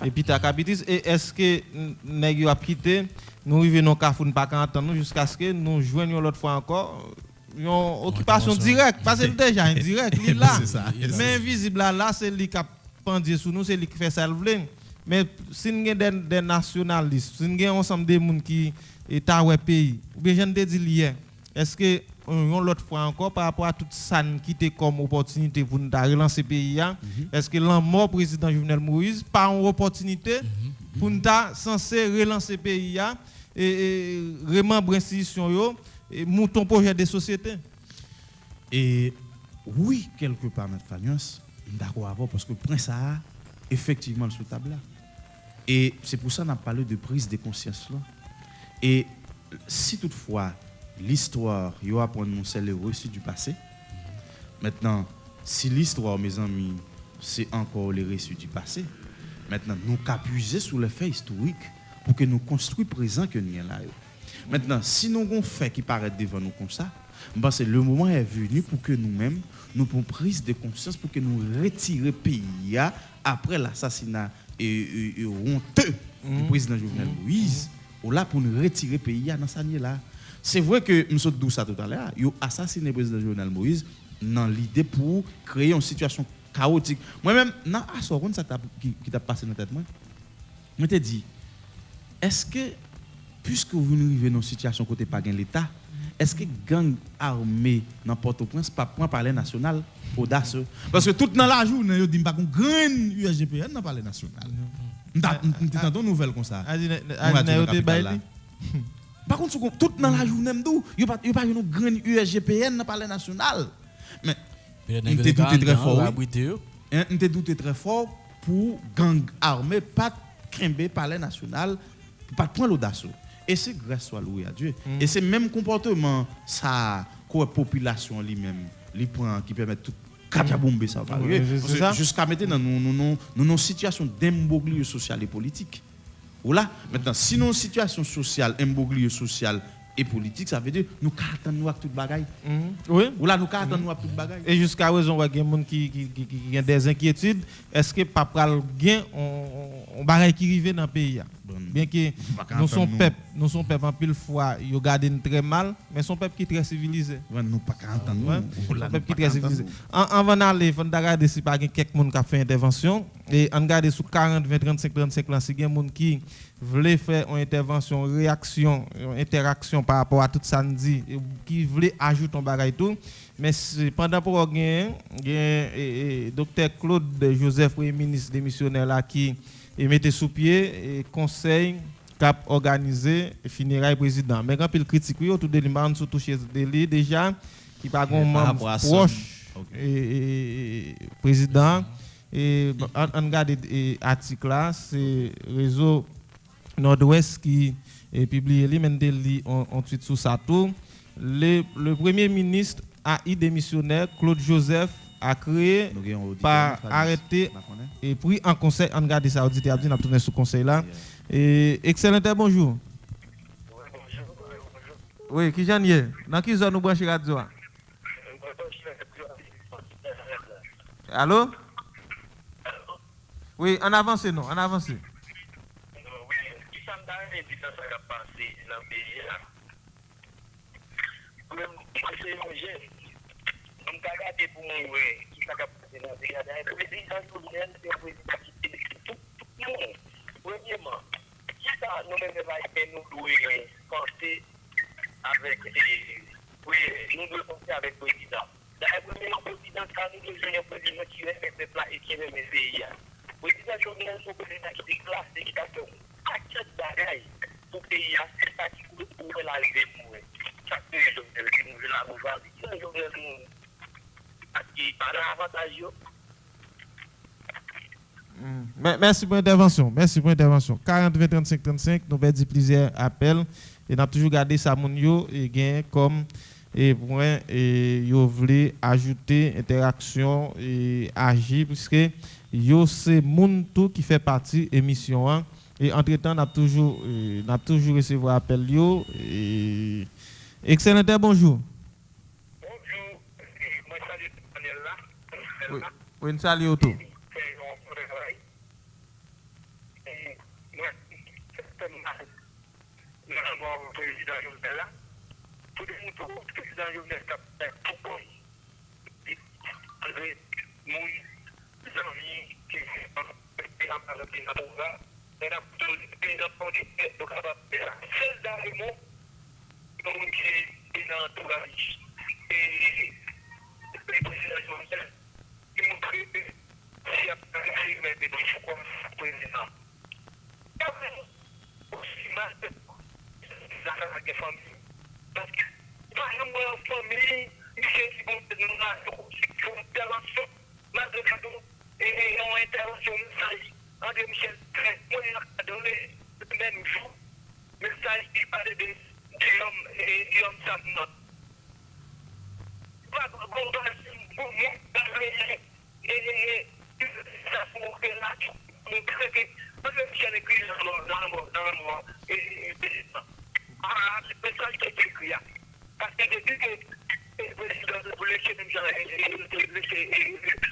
C: Et puis ta capitrice, est-ce que nous avons quitté, nous arrivons dans le Carrefour, pas attendre jusqu'à ce que nous joignions l'autre fois encore une occupation directe, parce que déjà indirect, il est là. Mais invisible là, c'est lui qui a pendu sur nous, c'est lui qui fait ça. Mais si nous avons des nationalistes, si nous avons un ensemble de gens qui sont dans le pays, ou bien je ne te dis hier, est-ce que l'autre fois encore par rapport à tout ça qui était comme opportunité pour nous relancer le pays, est-ce que l'en président Jovenel Moïse pas une opportunité pour nous censé relancer le pays et remembrer l'institution et monter un projet de société?
F: Et oui, quelque part, M. Fagnas, d'accord avant, parce que le prince a effectivement sur table là. Et c'est pour ça qu'on a parlé de prise de conscience là. Et si toutefois l'histoire, il va prendre mon c'est le reçu du passé. Maintenant, si l'histoire, mes amis, c'est encore les reçus du passé, maintenant, nous puiser sur les faits historiques pour que nous construisons présent que nous sommes là. Maintenant, si nous avons un fait qui paraît devant nous comme ça, c'est le moment est venu pour que nous-mêmes, nous prenions prise de conscience pour que nous retirions le pays après l'assassinat honteux du président Jovenel Moïse, là pour nous retirer le pays dans sa là. C'est vrai que nous sommes dit ça tout à l'heure, ils ont assassiné le président Jovenel Moïse dans l'idée pour créer une situation chaotique. Moi-même, dans ça qui t'a passé dans la tête, je te dis, est-ce que, puisque vous arrivez dans une situation côté pas l'État, est-ce que gang armé dans Port-au-Prince pas prend palais national audacieux parce que tout dans la journée yo dit pas qu'on grand USGPN dans palais national. T'entends nouvelle comme ça. Par contre tout dans la journée m'dou yo pas une grand USGPN dans palais national. Mais on te douté très fort. On te douté très fort pour gang armé pas crimber palais national pas prendre l'audace. Et c'est grâce à louer à Dieu. Et c'est même comportement ça que la population lui-même lui prend qui permet tout bomber ça. Jusqu'à maintenant nous une situation d'imbroglio social et politique. Voilà, maintenant si nous situation sociale, imbroglio social et politique, ça veut dire nous attendons toute bagaille.
C: Oui.
F: Voilà, nous attendons toute bagaille.
C: Et jusqu'à présent, il y a des gens qui ont des inquiétudes. Est-ce que pas pral gain on bagaille qui arrive dans le pays? Bien que nous sommes peuple en pile fois, ils gardent très mal, mais son peuple qui est très civilisé.
F: Nous pas entendre.
C: Un peuple qui est très civilisé. Avant d'aller, il faut regarder si pas quelques gens qui ont fait intervention et on regarde sur 40, 20, 35, 35 là, si il y a des gens qui veulent faire une intervention, réaction, interaction par rapport à tout ça dit, qui veulent ajouter un bagage tout. Mais pendant pour gagner, docteur Claude Joseph, premier ministre démissionnaire là qui mettait sous pied et conseil cap organisé funérailles président. Mais quand il critique lui autour de lui man surtout chez Deli déjà qui pas un membre proche et président et on regarde article là c'est réseau Nord-Ouest qui publié lui même Deli on tweet sur ça tout le premier ministre AI démissionnaire Claude Joseph a créé par arrêter et puis en conseil on regarde ça auditeur a dit n'a tourné sous conseil là et excellent bonjour. Oui, qui j'en est dans qui zone nous brancher radio? Allô? Oui, en avance non, en avance.
G: Avec nous devons penser avec le président. Le président, quand nous devons un président qui aime le peuple et qui aime le pays. Le président Jovenel, son président qui déclare l'éducation. À quel bagaille pour le pays, c'est ça qui peut ouvrir la vie pour nous. Chaque Jovenel qui nous veut la mouvoir, qui Jovenel qui parle avantage.
C: Merci pour l'intervention. Merci pour l'intervention. 40 20 35 35, nous avons dit plusieurs appels. Et nous avons toujours gardé ça et gain comme point et yo voulez ajouter interaction et agir puisque yo c'est moun tout qui fait partie émission et entre-temps n'a toujours recevoir appel yo et excellent bonjour.
G: Bonjour. Moi salut Daniel là.
C: Oui, salut tout.
G: Président Jovenel là, tout le monde, président Jovenel qui a fait tout André, mon ami qui est en train de faire un pouvoir, et là, tout le monde est capable de faire. C'est d'arriver, tout le monde qui est dans l'entourage. Et le président Jovenel, il montre que s'il y a un régime de président. Aussi mal la famille. Parce que, par exemple, la famille, c'est bon de nous une intervention, et une intervention, message, André Michel, moi, il a donné le même jour, message qui parlait de l'homme et l'homme Samnot. Pas bon, pour moi, et ça pour que là, on crée que, André Michel écrit dans le mois, et le message qui est écrit, parce que depuis que le président de l'élection le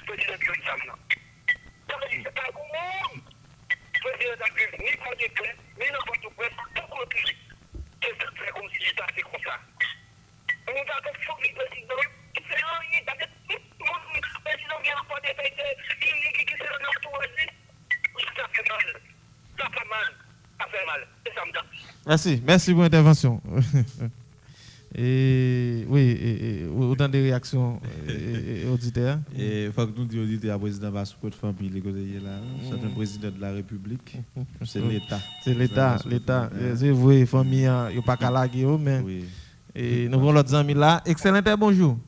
G: président de l'examen, c'est pas comment le président de ni pour les clés, ni n'importe quoi, tout contre c'est très comme si c'était comme ça. On a quelque chose du président qui fait rien, parce que le président qui a apporté des pays qui s'est renouvelé, ça fait mal. Ça fait mal. Ça fait mal. C'est ça me donne.
C: Merci pour l'intervention. Et oui, autant de réactions auditeurs.
F: Et il faut que nous disions auditeur président pas sous de famille les côtés là, c'est un président de la République, c'est l'État.
C: C'est l'État. C'est vrai, famille, il n'y a pas qu'à la guerre, mais et nous avons l'autre ami là. Excellent, bonjour.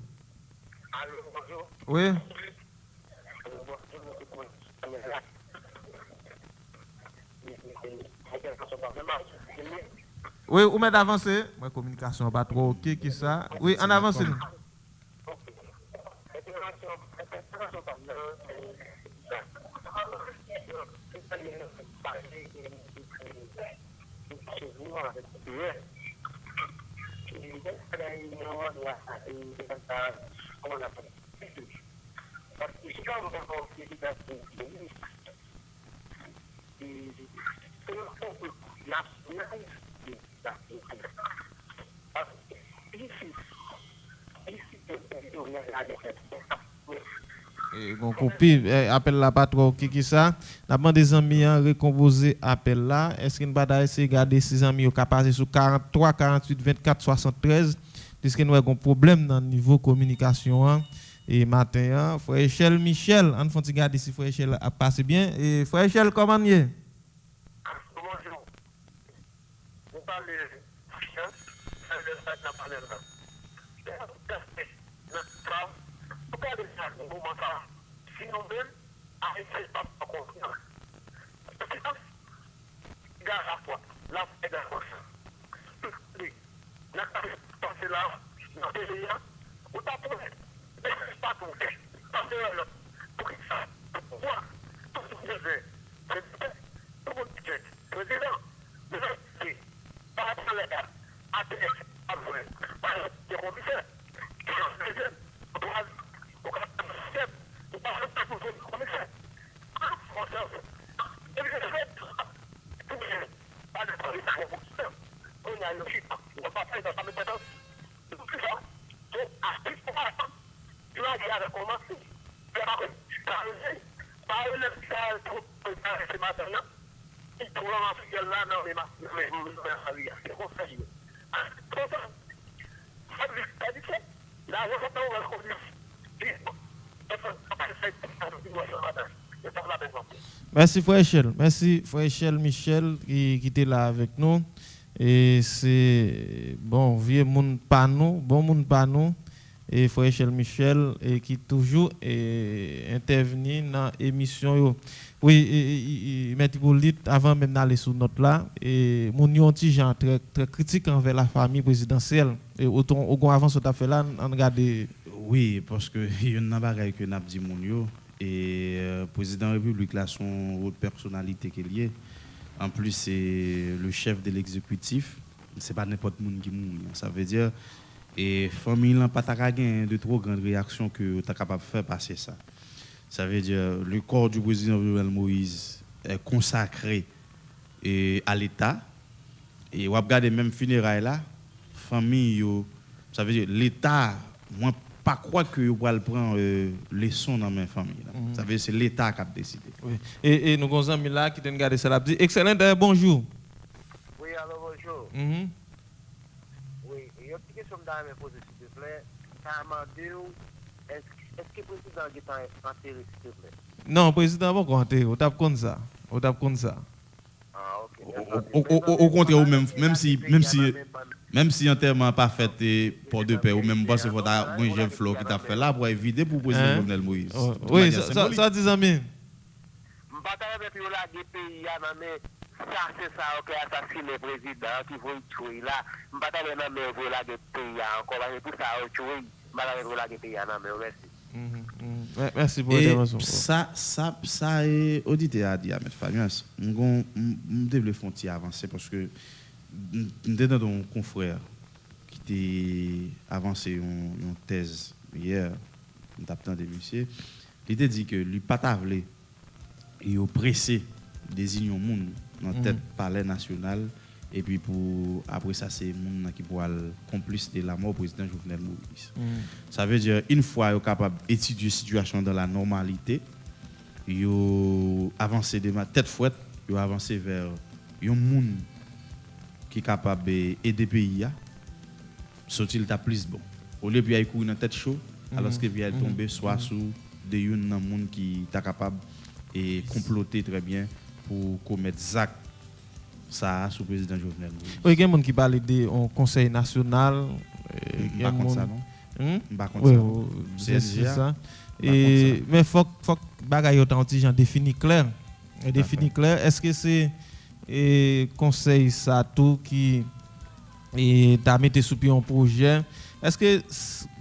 G: Allô, bonjour.
C: Oui. Oui, ou m'aide avancer. Ma communication pas trop ok, qui ça? Oui, en avance. Bon, copie, appel là pas trop qui ça. D'abord des amis recomposer appel là. Est-ce qu'il va essayer de garder ces amis au capacité sur 43 48 24 73 puisque nous avons un problème dans le niveau communication et matin frère Echel Michel, on faut garder si frère Echel a passé bien et frère Echel comment y est?
G: Bonjour. Vous parlez sinon même, arrêtez pas de confiance. Garde la foi, la foi est d'accord. N'a pas passé là, dans le pays, ou t'as trouvé, pas ton fait. Parce que là, pour ça, pour voir, tout ce que je fais, tout le budget, président, le par rapport à l'État, ATS, AVOE, par rapport aux commissaires,
C: Merci frère Echel. Merci frère Echel Michel qui était là avec nous. Et c'est bon, vieux monde pas nous, bon monde pas nous. Et frère Echel Michel et qui toujours intervenu dans l'émission. Oui, M. Hippolyte, avant même d'aller sur notre là, et mon yon petit gens très critique envers la famille présidentielle. Et autant avant ce fait là, on regarde.
F: Oui, parce que il y a un bagage que n'a dit mon yo. Et le président de la République, là, son autre personnalité qui est liée. En plus, c'est le chef de l'exécutif. Ce n'est pas n'importe qui mouille. Ça veut dire, et famille n'a pas de trop grandes réactions que tu es capable de faire passer ça. Ça veut dire, le corps du président Jovenel Moïse est consacré à l'État. Et on regarde même funérailles là, famille, ça veut dire, l'État, moi, pas croire que vous allez prendre leçon dans ma famille. Ça veut dire c'est l'État qui a décidé.
C: Oui. Et nous avons un ami là qui t'a regardé ça. Excellent, bonjour.
G: Oui, alors bonjour. Oui, il y a une petite question que je poser, s'il te plaît. Est-ce que le président est enterré, s'il te plaît?
C: Non, le président n'est pas enterré. On tape comme ça.
G: Ah, ok.
F: Au contraire, même si enterrement n'a pas fait pour deux paix, ou même pas c'est votre Jean Flo qui t'a fait là pour éviter pour le président Jovenel Moïse.
C: Oui, ça dit amis.
G: Je ne vais pas faire la pays, mais ça c'est ça qui a assassiné le président qui veut tuer là. Je ne vais pas faire la pays encore, pour ça, tuer. Je ne vais pas faire la pays, merci.
C: Merci pour l'intervention.
F: Ça est audité à dire, M. Famias. Nous devons faire un petit avancer parce que nous avons un confrère qui a avancé une thèse hier, nous avons des messieurs. Il a dit que lui pas voulu et au pressé désigner un monde dans la tête palais national et puis pour après ça c'est monde qui pourra complice de la mort du président Jovenel Moïse. Ça veut dire une fois est capable d'étudier la situation dans la normalité, yo avancer de ma tête fouette, yo avancer vers un monde qui est capable d'aider le pays sorti ta plus bon. Au lieu de courir dans tête chaud, alors que puis elle tomber soit sous des gens qui sont capable et comploter très bien pour commettre acte ça sous président Jovenel Moïse.
C: Oui, il y a des gens qui parlent de conseil national.
F: Il y a ça non.
C: C'est ça. Et mais faut bagaille autant gens défini clair. Défini clair. Est-ce que c'est conseil ça tout qui t'a mis sous pied un projet? Est-ce que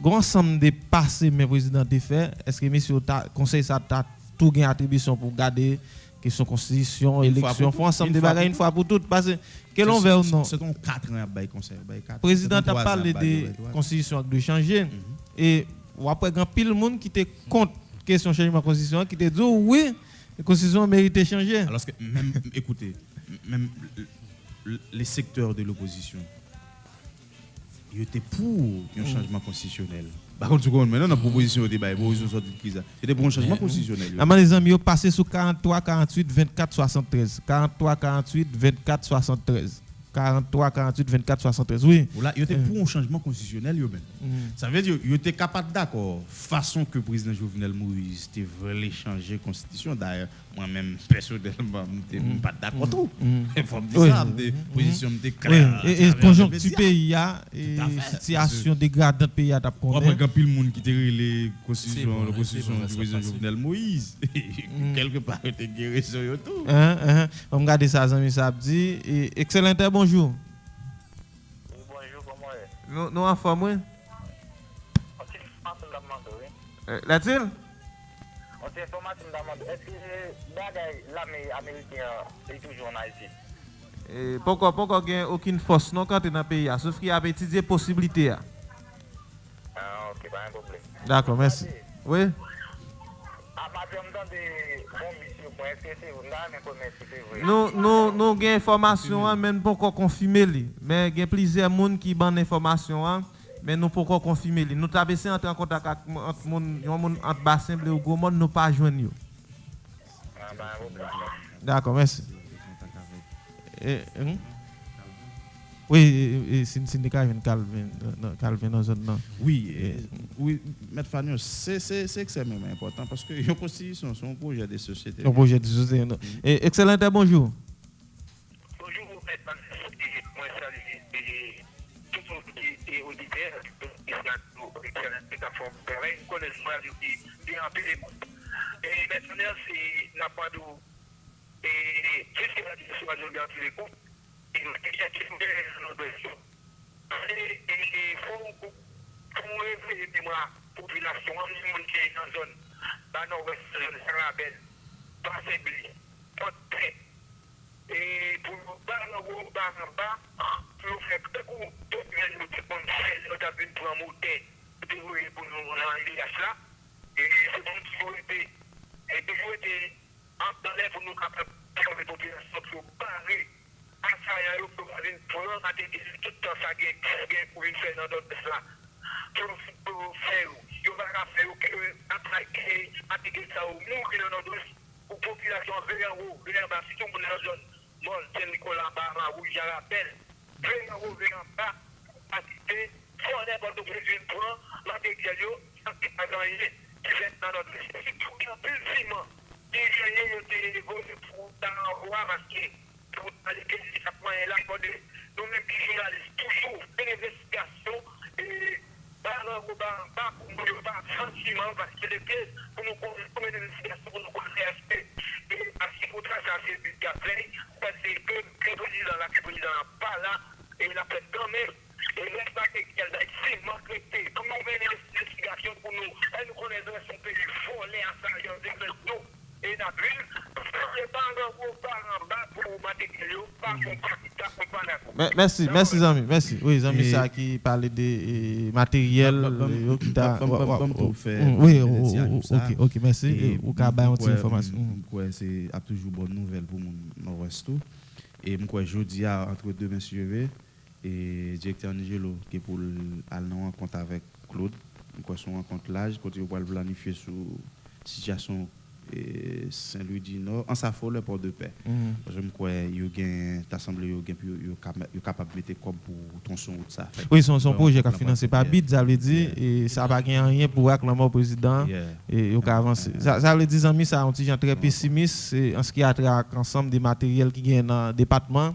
C: grand ensemble de passé mes présidents de fait, est-ce que monsieur conseil ça t'a tout gain attribution pour garder question constitution, élection, faut ensemble de bagaille une fois pour toutes parce que quel envers non.
F: C'est donc 4 ans bail conseil, bail 4.
C: Président a parlé de constitution qui doit changer et après grand pile monde qui te contre question changement de constitution qui te dit oui, la constitution mérite changer.
F: Alors que même écoutez, même les secteurs de l'opposition ils étaient pour un changement constitutionnel. Par contre, maintenant, dans la proposition de débat, c'était pour un changement constitutionnel.
C: Les amis, ils passé sur 43, 48, 24, 73. 43, 48, 24, 73. 43, 48, 24, 73. Oui.
F: Voilà, il était pour un changement constitutionnel. Ça veut dire qu'il était capable d'accord. Façon que le président Jovenel Moïse voulait changer la constitution. D'ailleurs, moi-même, personnellement, je ne suis pas d'accord tout. Il faut dire ça, la position était claire.
C: Et conjoncture du pays, situation dégradante du pays, tu
F: comprends? Il y a plus de monde qui était la constitution du président Jovenel Moïse. Quelque part, il était guéri sur tout.
C: On regarde ça, Zami Sabdi. Excellent, bonjour.
G: Bonjour, comment est-ce?
C: Nous en forme, oui. Là-t-il?
G: On s'est informé est-ce que l'armée américaine est toujours en Haïti?
C: Pourquoi il n'y a aucune force non quand tu es dans le pays, sauf qu'il y a étudié possibilité.
G: Ah, ok, pas un problème.
C: D'accord, merci. Oui?
G: À partir de bon mission, est-ce que c'est vous
C: nous avons des informations, mais nous ne pouvons pas confirmer. Mais il y a plusieurs personnes qui ont des informations, mais nous ne pouvons pas confirmer. Nous avons essayé d'entrer en contact avec entre bassin bleu ou gros monde, nous ne pas joindre. D'accord, merci. Oui, syndicat Calvin dans zone non.
F: Oui, Maître Fagnon, c'est extrêmement important parce que la constitution, c'est un projet de société.
C: Un projet de société. Excellent, bonjour.
G: Bonjour, Maître Fagnon. Moi, salut tout le monde qui est auditeur, qui est plateforme pareil, connaissement qui est en pile. Et Maître Fagnon, c'est la part d'où qu'est-ce que la direction va nous garder les comptes? Il faut réveiller la population, les gens qui sont dans la zone, dans la nord-ouest, de Sarabel, pas Saint-Bli, pas très. Et pour nous battre en bas, pour faire beaucoup de gens qui sont venus pour un motet, pour nous enlever à cela. Et c'est donc toujours été dans l'air pour nous capables de la population pour barrer. À ça, il y a eu pour tout le temps ça pour une faire dans d'autres là. Pour faire, il va faire attaquer ça au mourir dans notre pour population vers en haut, vers en bas, si on est dans la zone, bon, c'est Nicolas Barra, où je rappelle, vers en haut, vers en bas, assister, sans n'importe quoi, une point, l'intégral, ça ne peut pas gagner, qui fait dans notre c'est tout un peu de ciment, qui gagne des volets pour dans l'envoi, parce que pour aller que ça prend là, nous-mêmes qui journalistes, toujours une investigation, et pas sentiment, parce que les pièces, pour nous comme une investigation, pour nous connaître respect, et parce qu'il faut tracer à ces buts parce que le président n'a pas là, et il a fait quand même, et l'espace qu'elle a été manqué, comment on fait une investigation pour nous, elle nous connaît dans son pays, volé à ça, il y a des nous, et la ville,
C: Merci, Zami. Merci. Oui, Zami, ça qui parlait de matériel. Oui, ok, merci. Ou qu'à bailler une information.
F: C'est toujours bonne nouvelle pour mon nord-ouest. Et moi, jeudi, entre deux messieurs, et directeur Angelo, qui est pour aller en rencontre avec Claude. Moi, son rencontre là, quand il va planifier sur situation
D: et Saint-Louis du Nord, en sa folle pour de paix. Je me crois que l'Assemblée est capable de mettre comme pour ton son ou ça.
C: Oui, son projet qui a financé par BID, ça veut dire, et ça n'a pas rien pour acclamer au président et il a avancé. Ça veut dire, amis, ça un petit gens très pessimiste en ce qui a trait à l'ensemble des matériels qui viennent dans le département.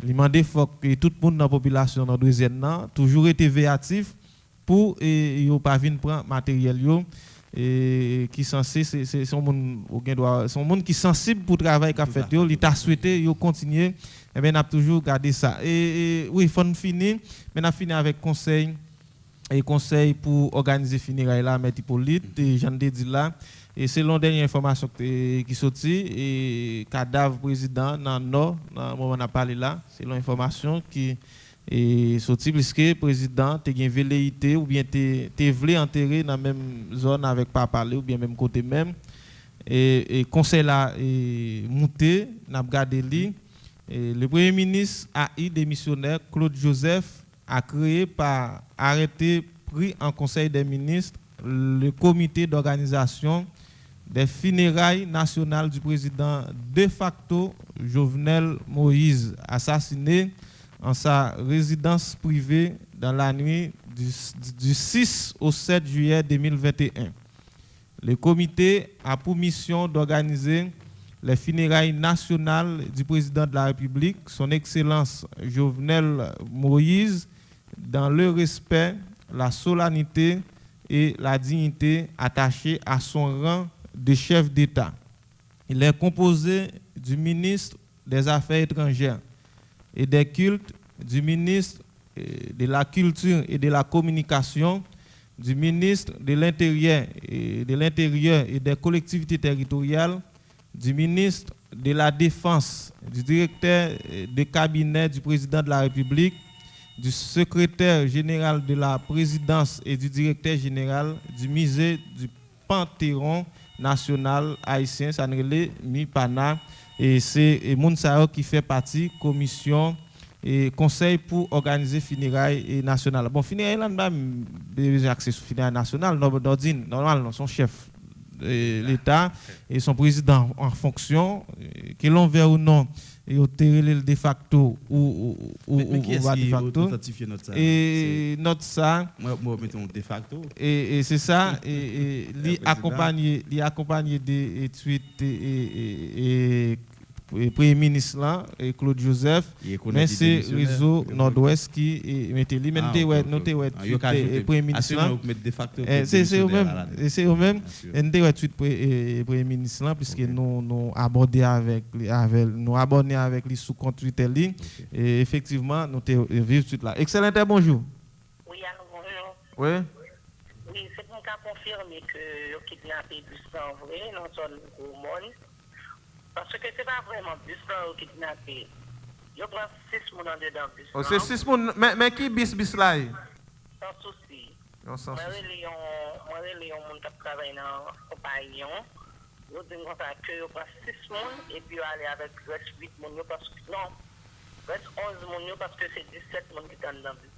C: Il demande faut que tout le monde dans la population dans deuxième toujours été véatif pour ne pas venir prendre matériel et qui censé c'est son monde qui sensible pour travail qu'a fait il t'a souhaité yo continuer et ben n'a toujours gardé ça et oui faut finir mais n'a fini avec conseil pour organiser funérailles là Maître Hippolyte et Jean de dit là et selon dernière information qui sorti et cadavre président dans nord dans moment on a parlé là selon information qui et sorti puisque le président te gen velléité ou bien te voulait enterrer dans la même zone avec pas parler ou bien même côté même et conseil là monté n'a regardé lui le premier ministre AI démissionnaire Claude Joseph a créé par arrêté pris en conseil des ministres le comité d'organisation des funérailles nationales du président de facto Jovenel Moïse assassiné en sa résidence privée dans la nuit du 6 au 7 juillet 2021. Le comité a pour mission d'organiser les funérailles nationales du président de la République, son Excellence Jovenel Moïse, dans le respect, la solennité et la dignité attachées à son rang de chef d'État. Il est composé du ministre des Affaires étrangères et des cultes, du ministre de la Culture et de la Communication, du ministre de l'Intérieur et des collectivités territoriales, du ministre de la Défense, du directeur de cabinet du président de la République, du secrétaire général de la présidence et du directeur général du musée du Panthéon national haïtien, Sanrele Mipana. Et c'est Mounsao qui fait partie commission et conseil pour organiser funérailles nationales. Bon, funérailles là, même besoin accès sur funérailles nationales. Normalement, son chef de l'État et son président en fonction, que l'on veut ou non, et au le de facto ou va de facto. Et notre ça.
D: Moi, mettons de facto.
C: Et c'est ça. Et lui accompagné des tweets et Premier ministre là, Claude Joseph, mais c'est réseau Nord-Ouest qui mettait lui même noté Premier ministre là. C'est eux même Premier ministre là puisque nous abordé avec les sous compte Twitter et effectivement nous vivre tout là. Excellent bonjour.
H: Oui, alors bonjour.
C: Oui.
H: Oui, c'est pour confirmer que le kidnappé bus en vrai, non seulement au monde. Parce que c'est pas vraiment bus qui kidnappé. Je prends 6 personnes dedans bus.
C: Oh, c'est 6 personnes. Mais qui bis là?
H: Sans souci.
C: Non, sans souci.
H: Moi, je travaille dans la compagnie. Je dis que je prends 6 personnes et puis aller avec 8 personnes parce que non, 11 personnes parce que c'est 17 personnes qui sont dans le bus.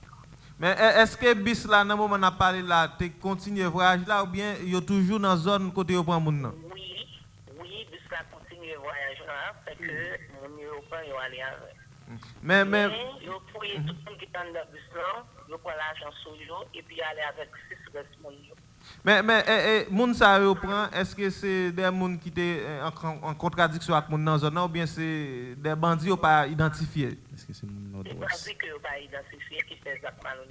C: Mais est-ce que bis là, dans le moment où on a parlé là, tu continues le voyage là ou bien il y a toujours dans la zone côté où on prend moun?
H: Oui, bis là continue le voyage là, fait que mon Européen il aller avec.
C: Mais
H: il faut tout le monde qui est dans le bus là, il prend l'argent sur eux et puis aller avec 6 restes moun.
C: Mais moun ça yo prend, est-ce que c'est des moun qui étaient en contradiction avec moun dans la zone ou bien c'est des bandits ou pas identifiés? Est-ce que c'est moun nord-ouest?
H: Des bandits que pas identifiés qui fait exactement le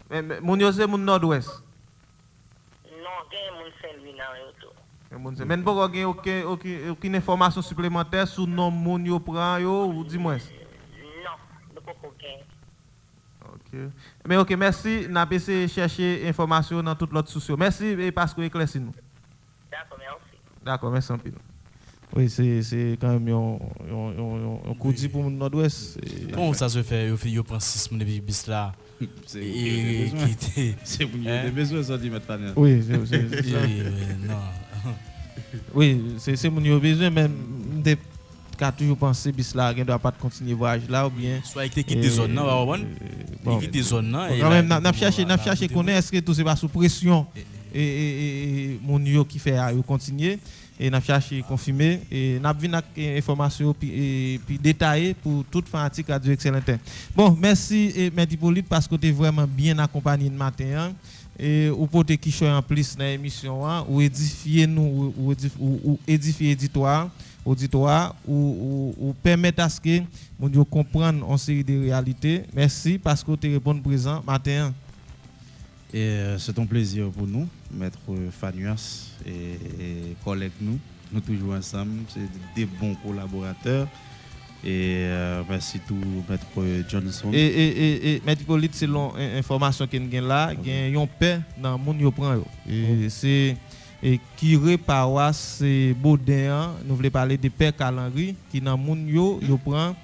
C: même. Mais moun yo c'est moun nord-ouest?
H: Non, il y a moun Saint-Louis dans le tout.
C: Mais pourquoi il n'y a aucune information supplémentaire sur le nom moun yo prend ou dis-moi?
H: Non, ne pas aucun.
C: OK. Mais OK, merci. N'a pas essayé de chercher information dans toutes les autres sociaux. Merci parce que vous éclaircissez nous.
H: D'accord, merci.
C: D'accord, merci un peu. Oui, c'est quand même un coup de pour le Nord-Ouest.
E: Comment ça se fait? Vous prenez 6 personnes depuis bis là.
D: C'est pour des besoins centimètres.
C: Oui, non. Oui, c'est mon besoin, mais je toujours pensé bis là, ne doit pas continuer le voyage là ou bien.
E: Soit il quitte des zones, non, il quitte des zones, non.
C: Quand même, n'a cherché connaître est-ce que tout c'est pas sous pression et mon yo qui fait continuer. et n'a cherché confirmer et n'a vu avec information puis détaillée pour toute fanatique Radio Excellent. Bon, merci et Maître Hippolyte parce que tu es vraiment bien accompagné le matin et ou pour qui choix en plus dans l'émission ou édifier nous ou édifier auditoire ou permettre à ce que nous comprendre en série de réalités. Merci parce que tu réponds présent matin.
F: Et c'est un plaisir pour nous, Maître Fanias et collègues nous toujours ensemble, c'est des bons collaborateurs. Et merci tout Maître Johnson.
C: Et Maître Hippolyte, selon l'information qu'il y a là, il y a un père dans le monde qui prend. Et c'est qui paroisse Baudin, nous voulons parler de Père Calandry qui dans le monde yo prend.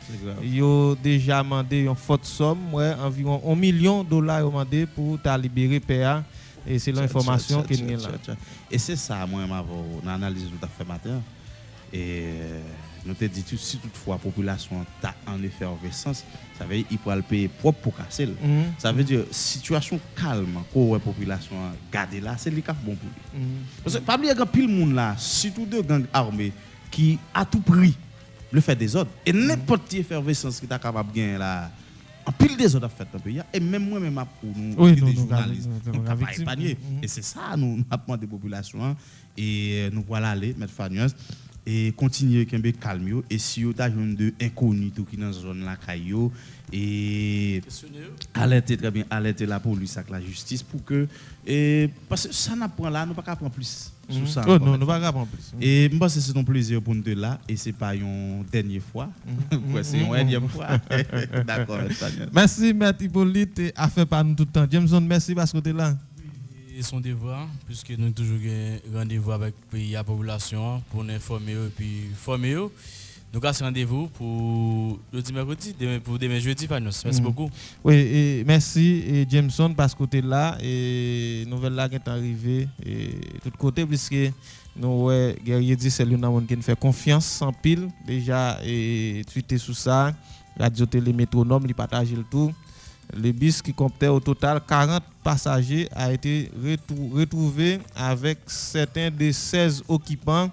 C: Yo déjà demandé une forte somme, environ $1 million demandé pour ta libérer Père. Et c'est l'information qu'il y a là.
F: Et c'est ça, moi, dans l'analyse que tu as fait matin. Et nous te dit si toutefois la population a en effervescence, ça veut dire qu'il peut le payer propre pour casser. Ça veut dire situation calme pour la population garder là, c'est le cas bon pour lui. Parce que pas oublier que pile monde là, surtout deux gangs armés qui à tout prix le fait des ordres et n'importe quelle effervescence qui est capable de gagner là. En pile des autres fait un pays et même moi même pour nous des journalistes nous pas épargner et c'est ça nous appelons des populations et nous voilà aller mettre Fanias et continuer kembe calme et si vous avez de inconnus qui dans zone la caillou et alerter très bien alerter la police avec la justice pour que parce que ça n'apprend là nous pas prendre plus sur ça.
C: Non, nous pas prendre plus.
F: Et moi c'est un plaisir pour nous là et c'est pas une dernière fois. C'est une énième fois. D'accord.
C: Merci Maître Hippolyte et a fait par nous tout le temps. Jameson, merci parce que tu es là.
E: Et son devoir, puisque nous avons toujours un rendez-vous avec la population pour nous informer et puis former. Nous avons un rendez-vous pour jeudi mercredi, pour demain jeudi. Merci beaucoup.
C: Oui, et merci et Jameson parce que tu es là et nouvelle là qui est arrivée et de tout côté puisque nous guerrier dit c'est l'un qui nous fait confiance sans pile déjà et tweeté sous ça radio télé métronome il partage le tout. Le bus qui comptait au total 40 passagers a été retrouvé avec certains des 16 occupants,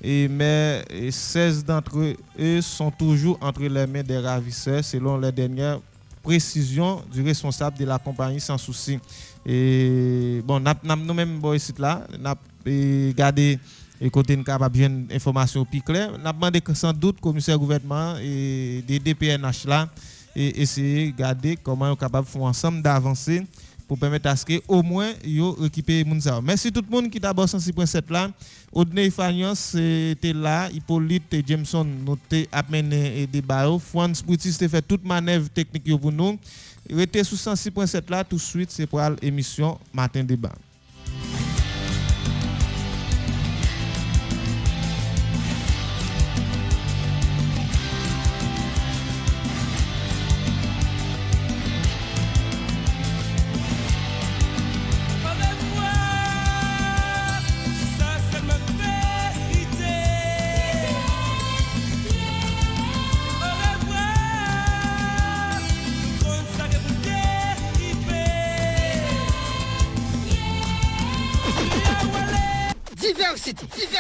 C: mais 16 d'entre eux sont toujours entre les mains des ravisseurs selon les dernières précisions du responsable de la compagnie sans souci. Et bon, nous même ici là, n'a regardé et côté nous capable une information plus claire, n'a demandé que sans doute commissaire gouvernement et des DPNH là et essayer de regarder comment on est capable de faire ensemble d'avancer pour permettre à ce que au moins yo récupérer moun ça. Merci tout le monde qui d'abord 106.7 là. Odney Fanias était là, Hippolyte et Jameson noté amené débat. Franz Boutis fait toute manœuvre technique pour nous. Restez sur 106.7 là tout de suite c'est pour l'émission Matin Débat.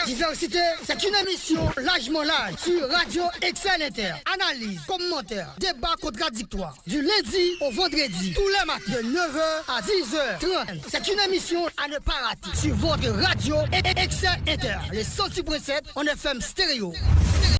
A: Diversité, c'est une émission largement large sur Radio Excellent Inter. Analyse, commentaires, débat contradictoire. Du lundi au vendredi, tous les matins, de 9h à 10h30. C'est une émission à ne pas rater sur votre radio Excellent Inter. Les 106.7 en FM stéréo.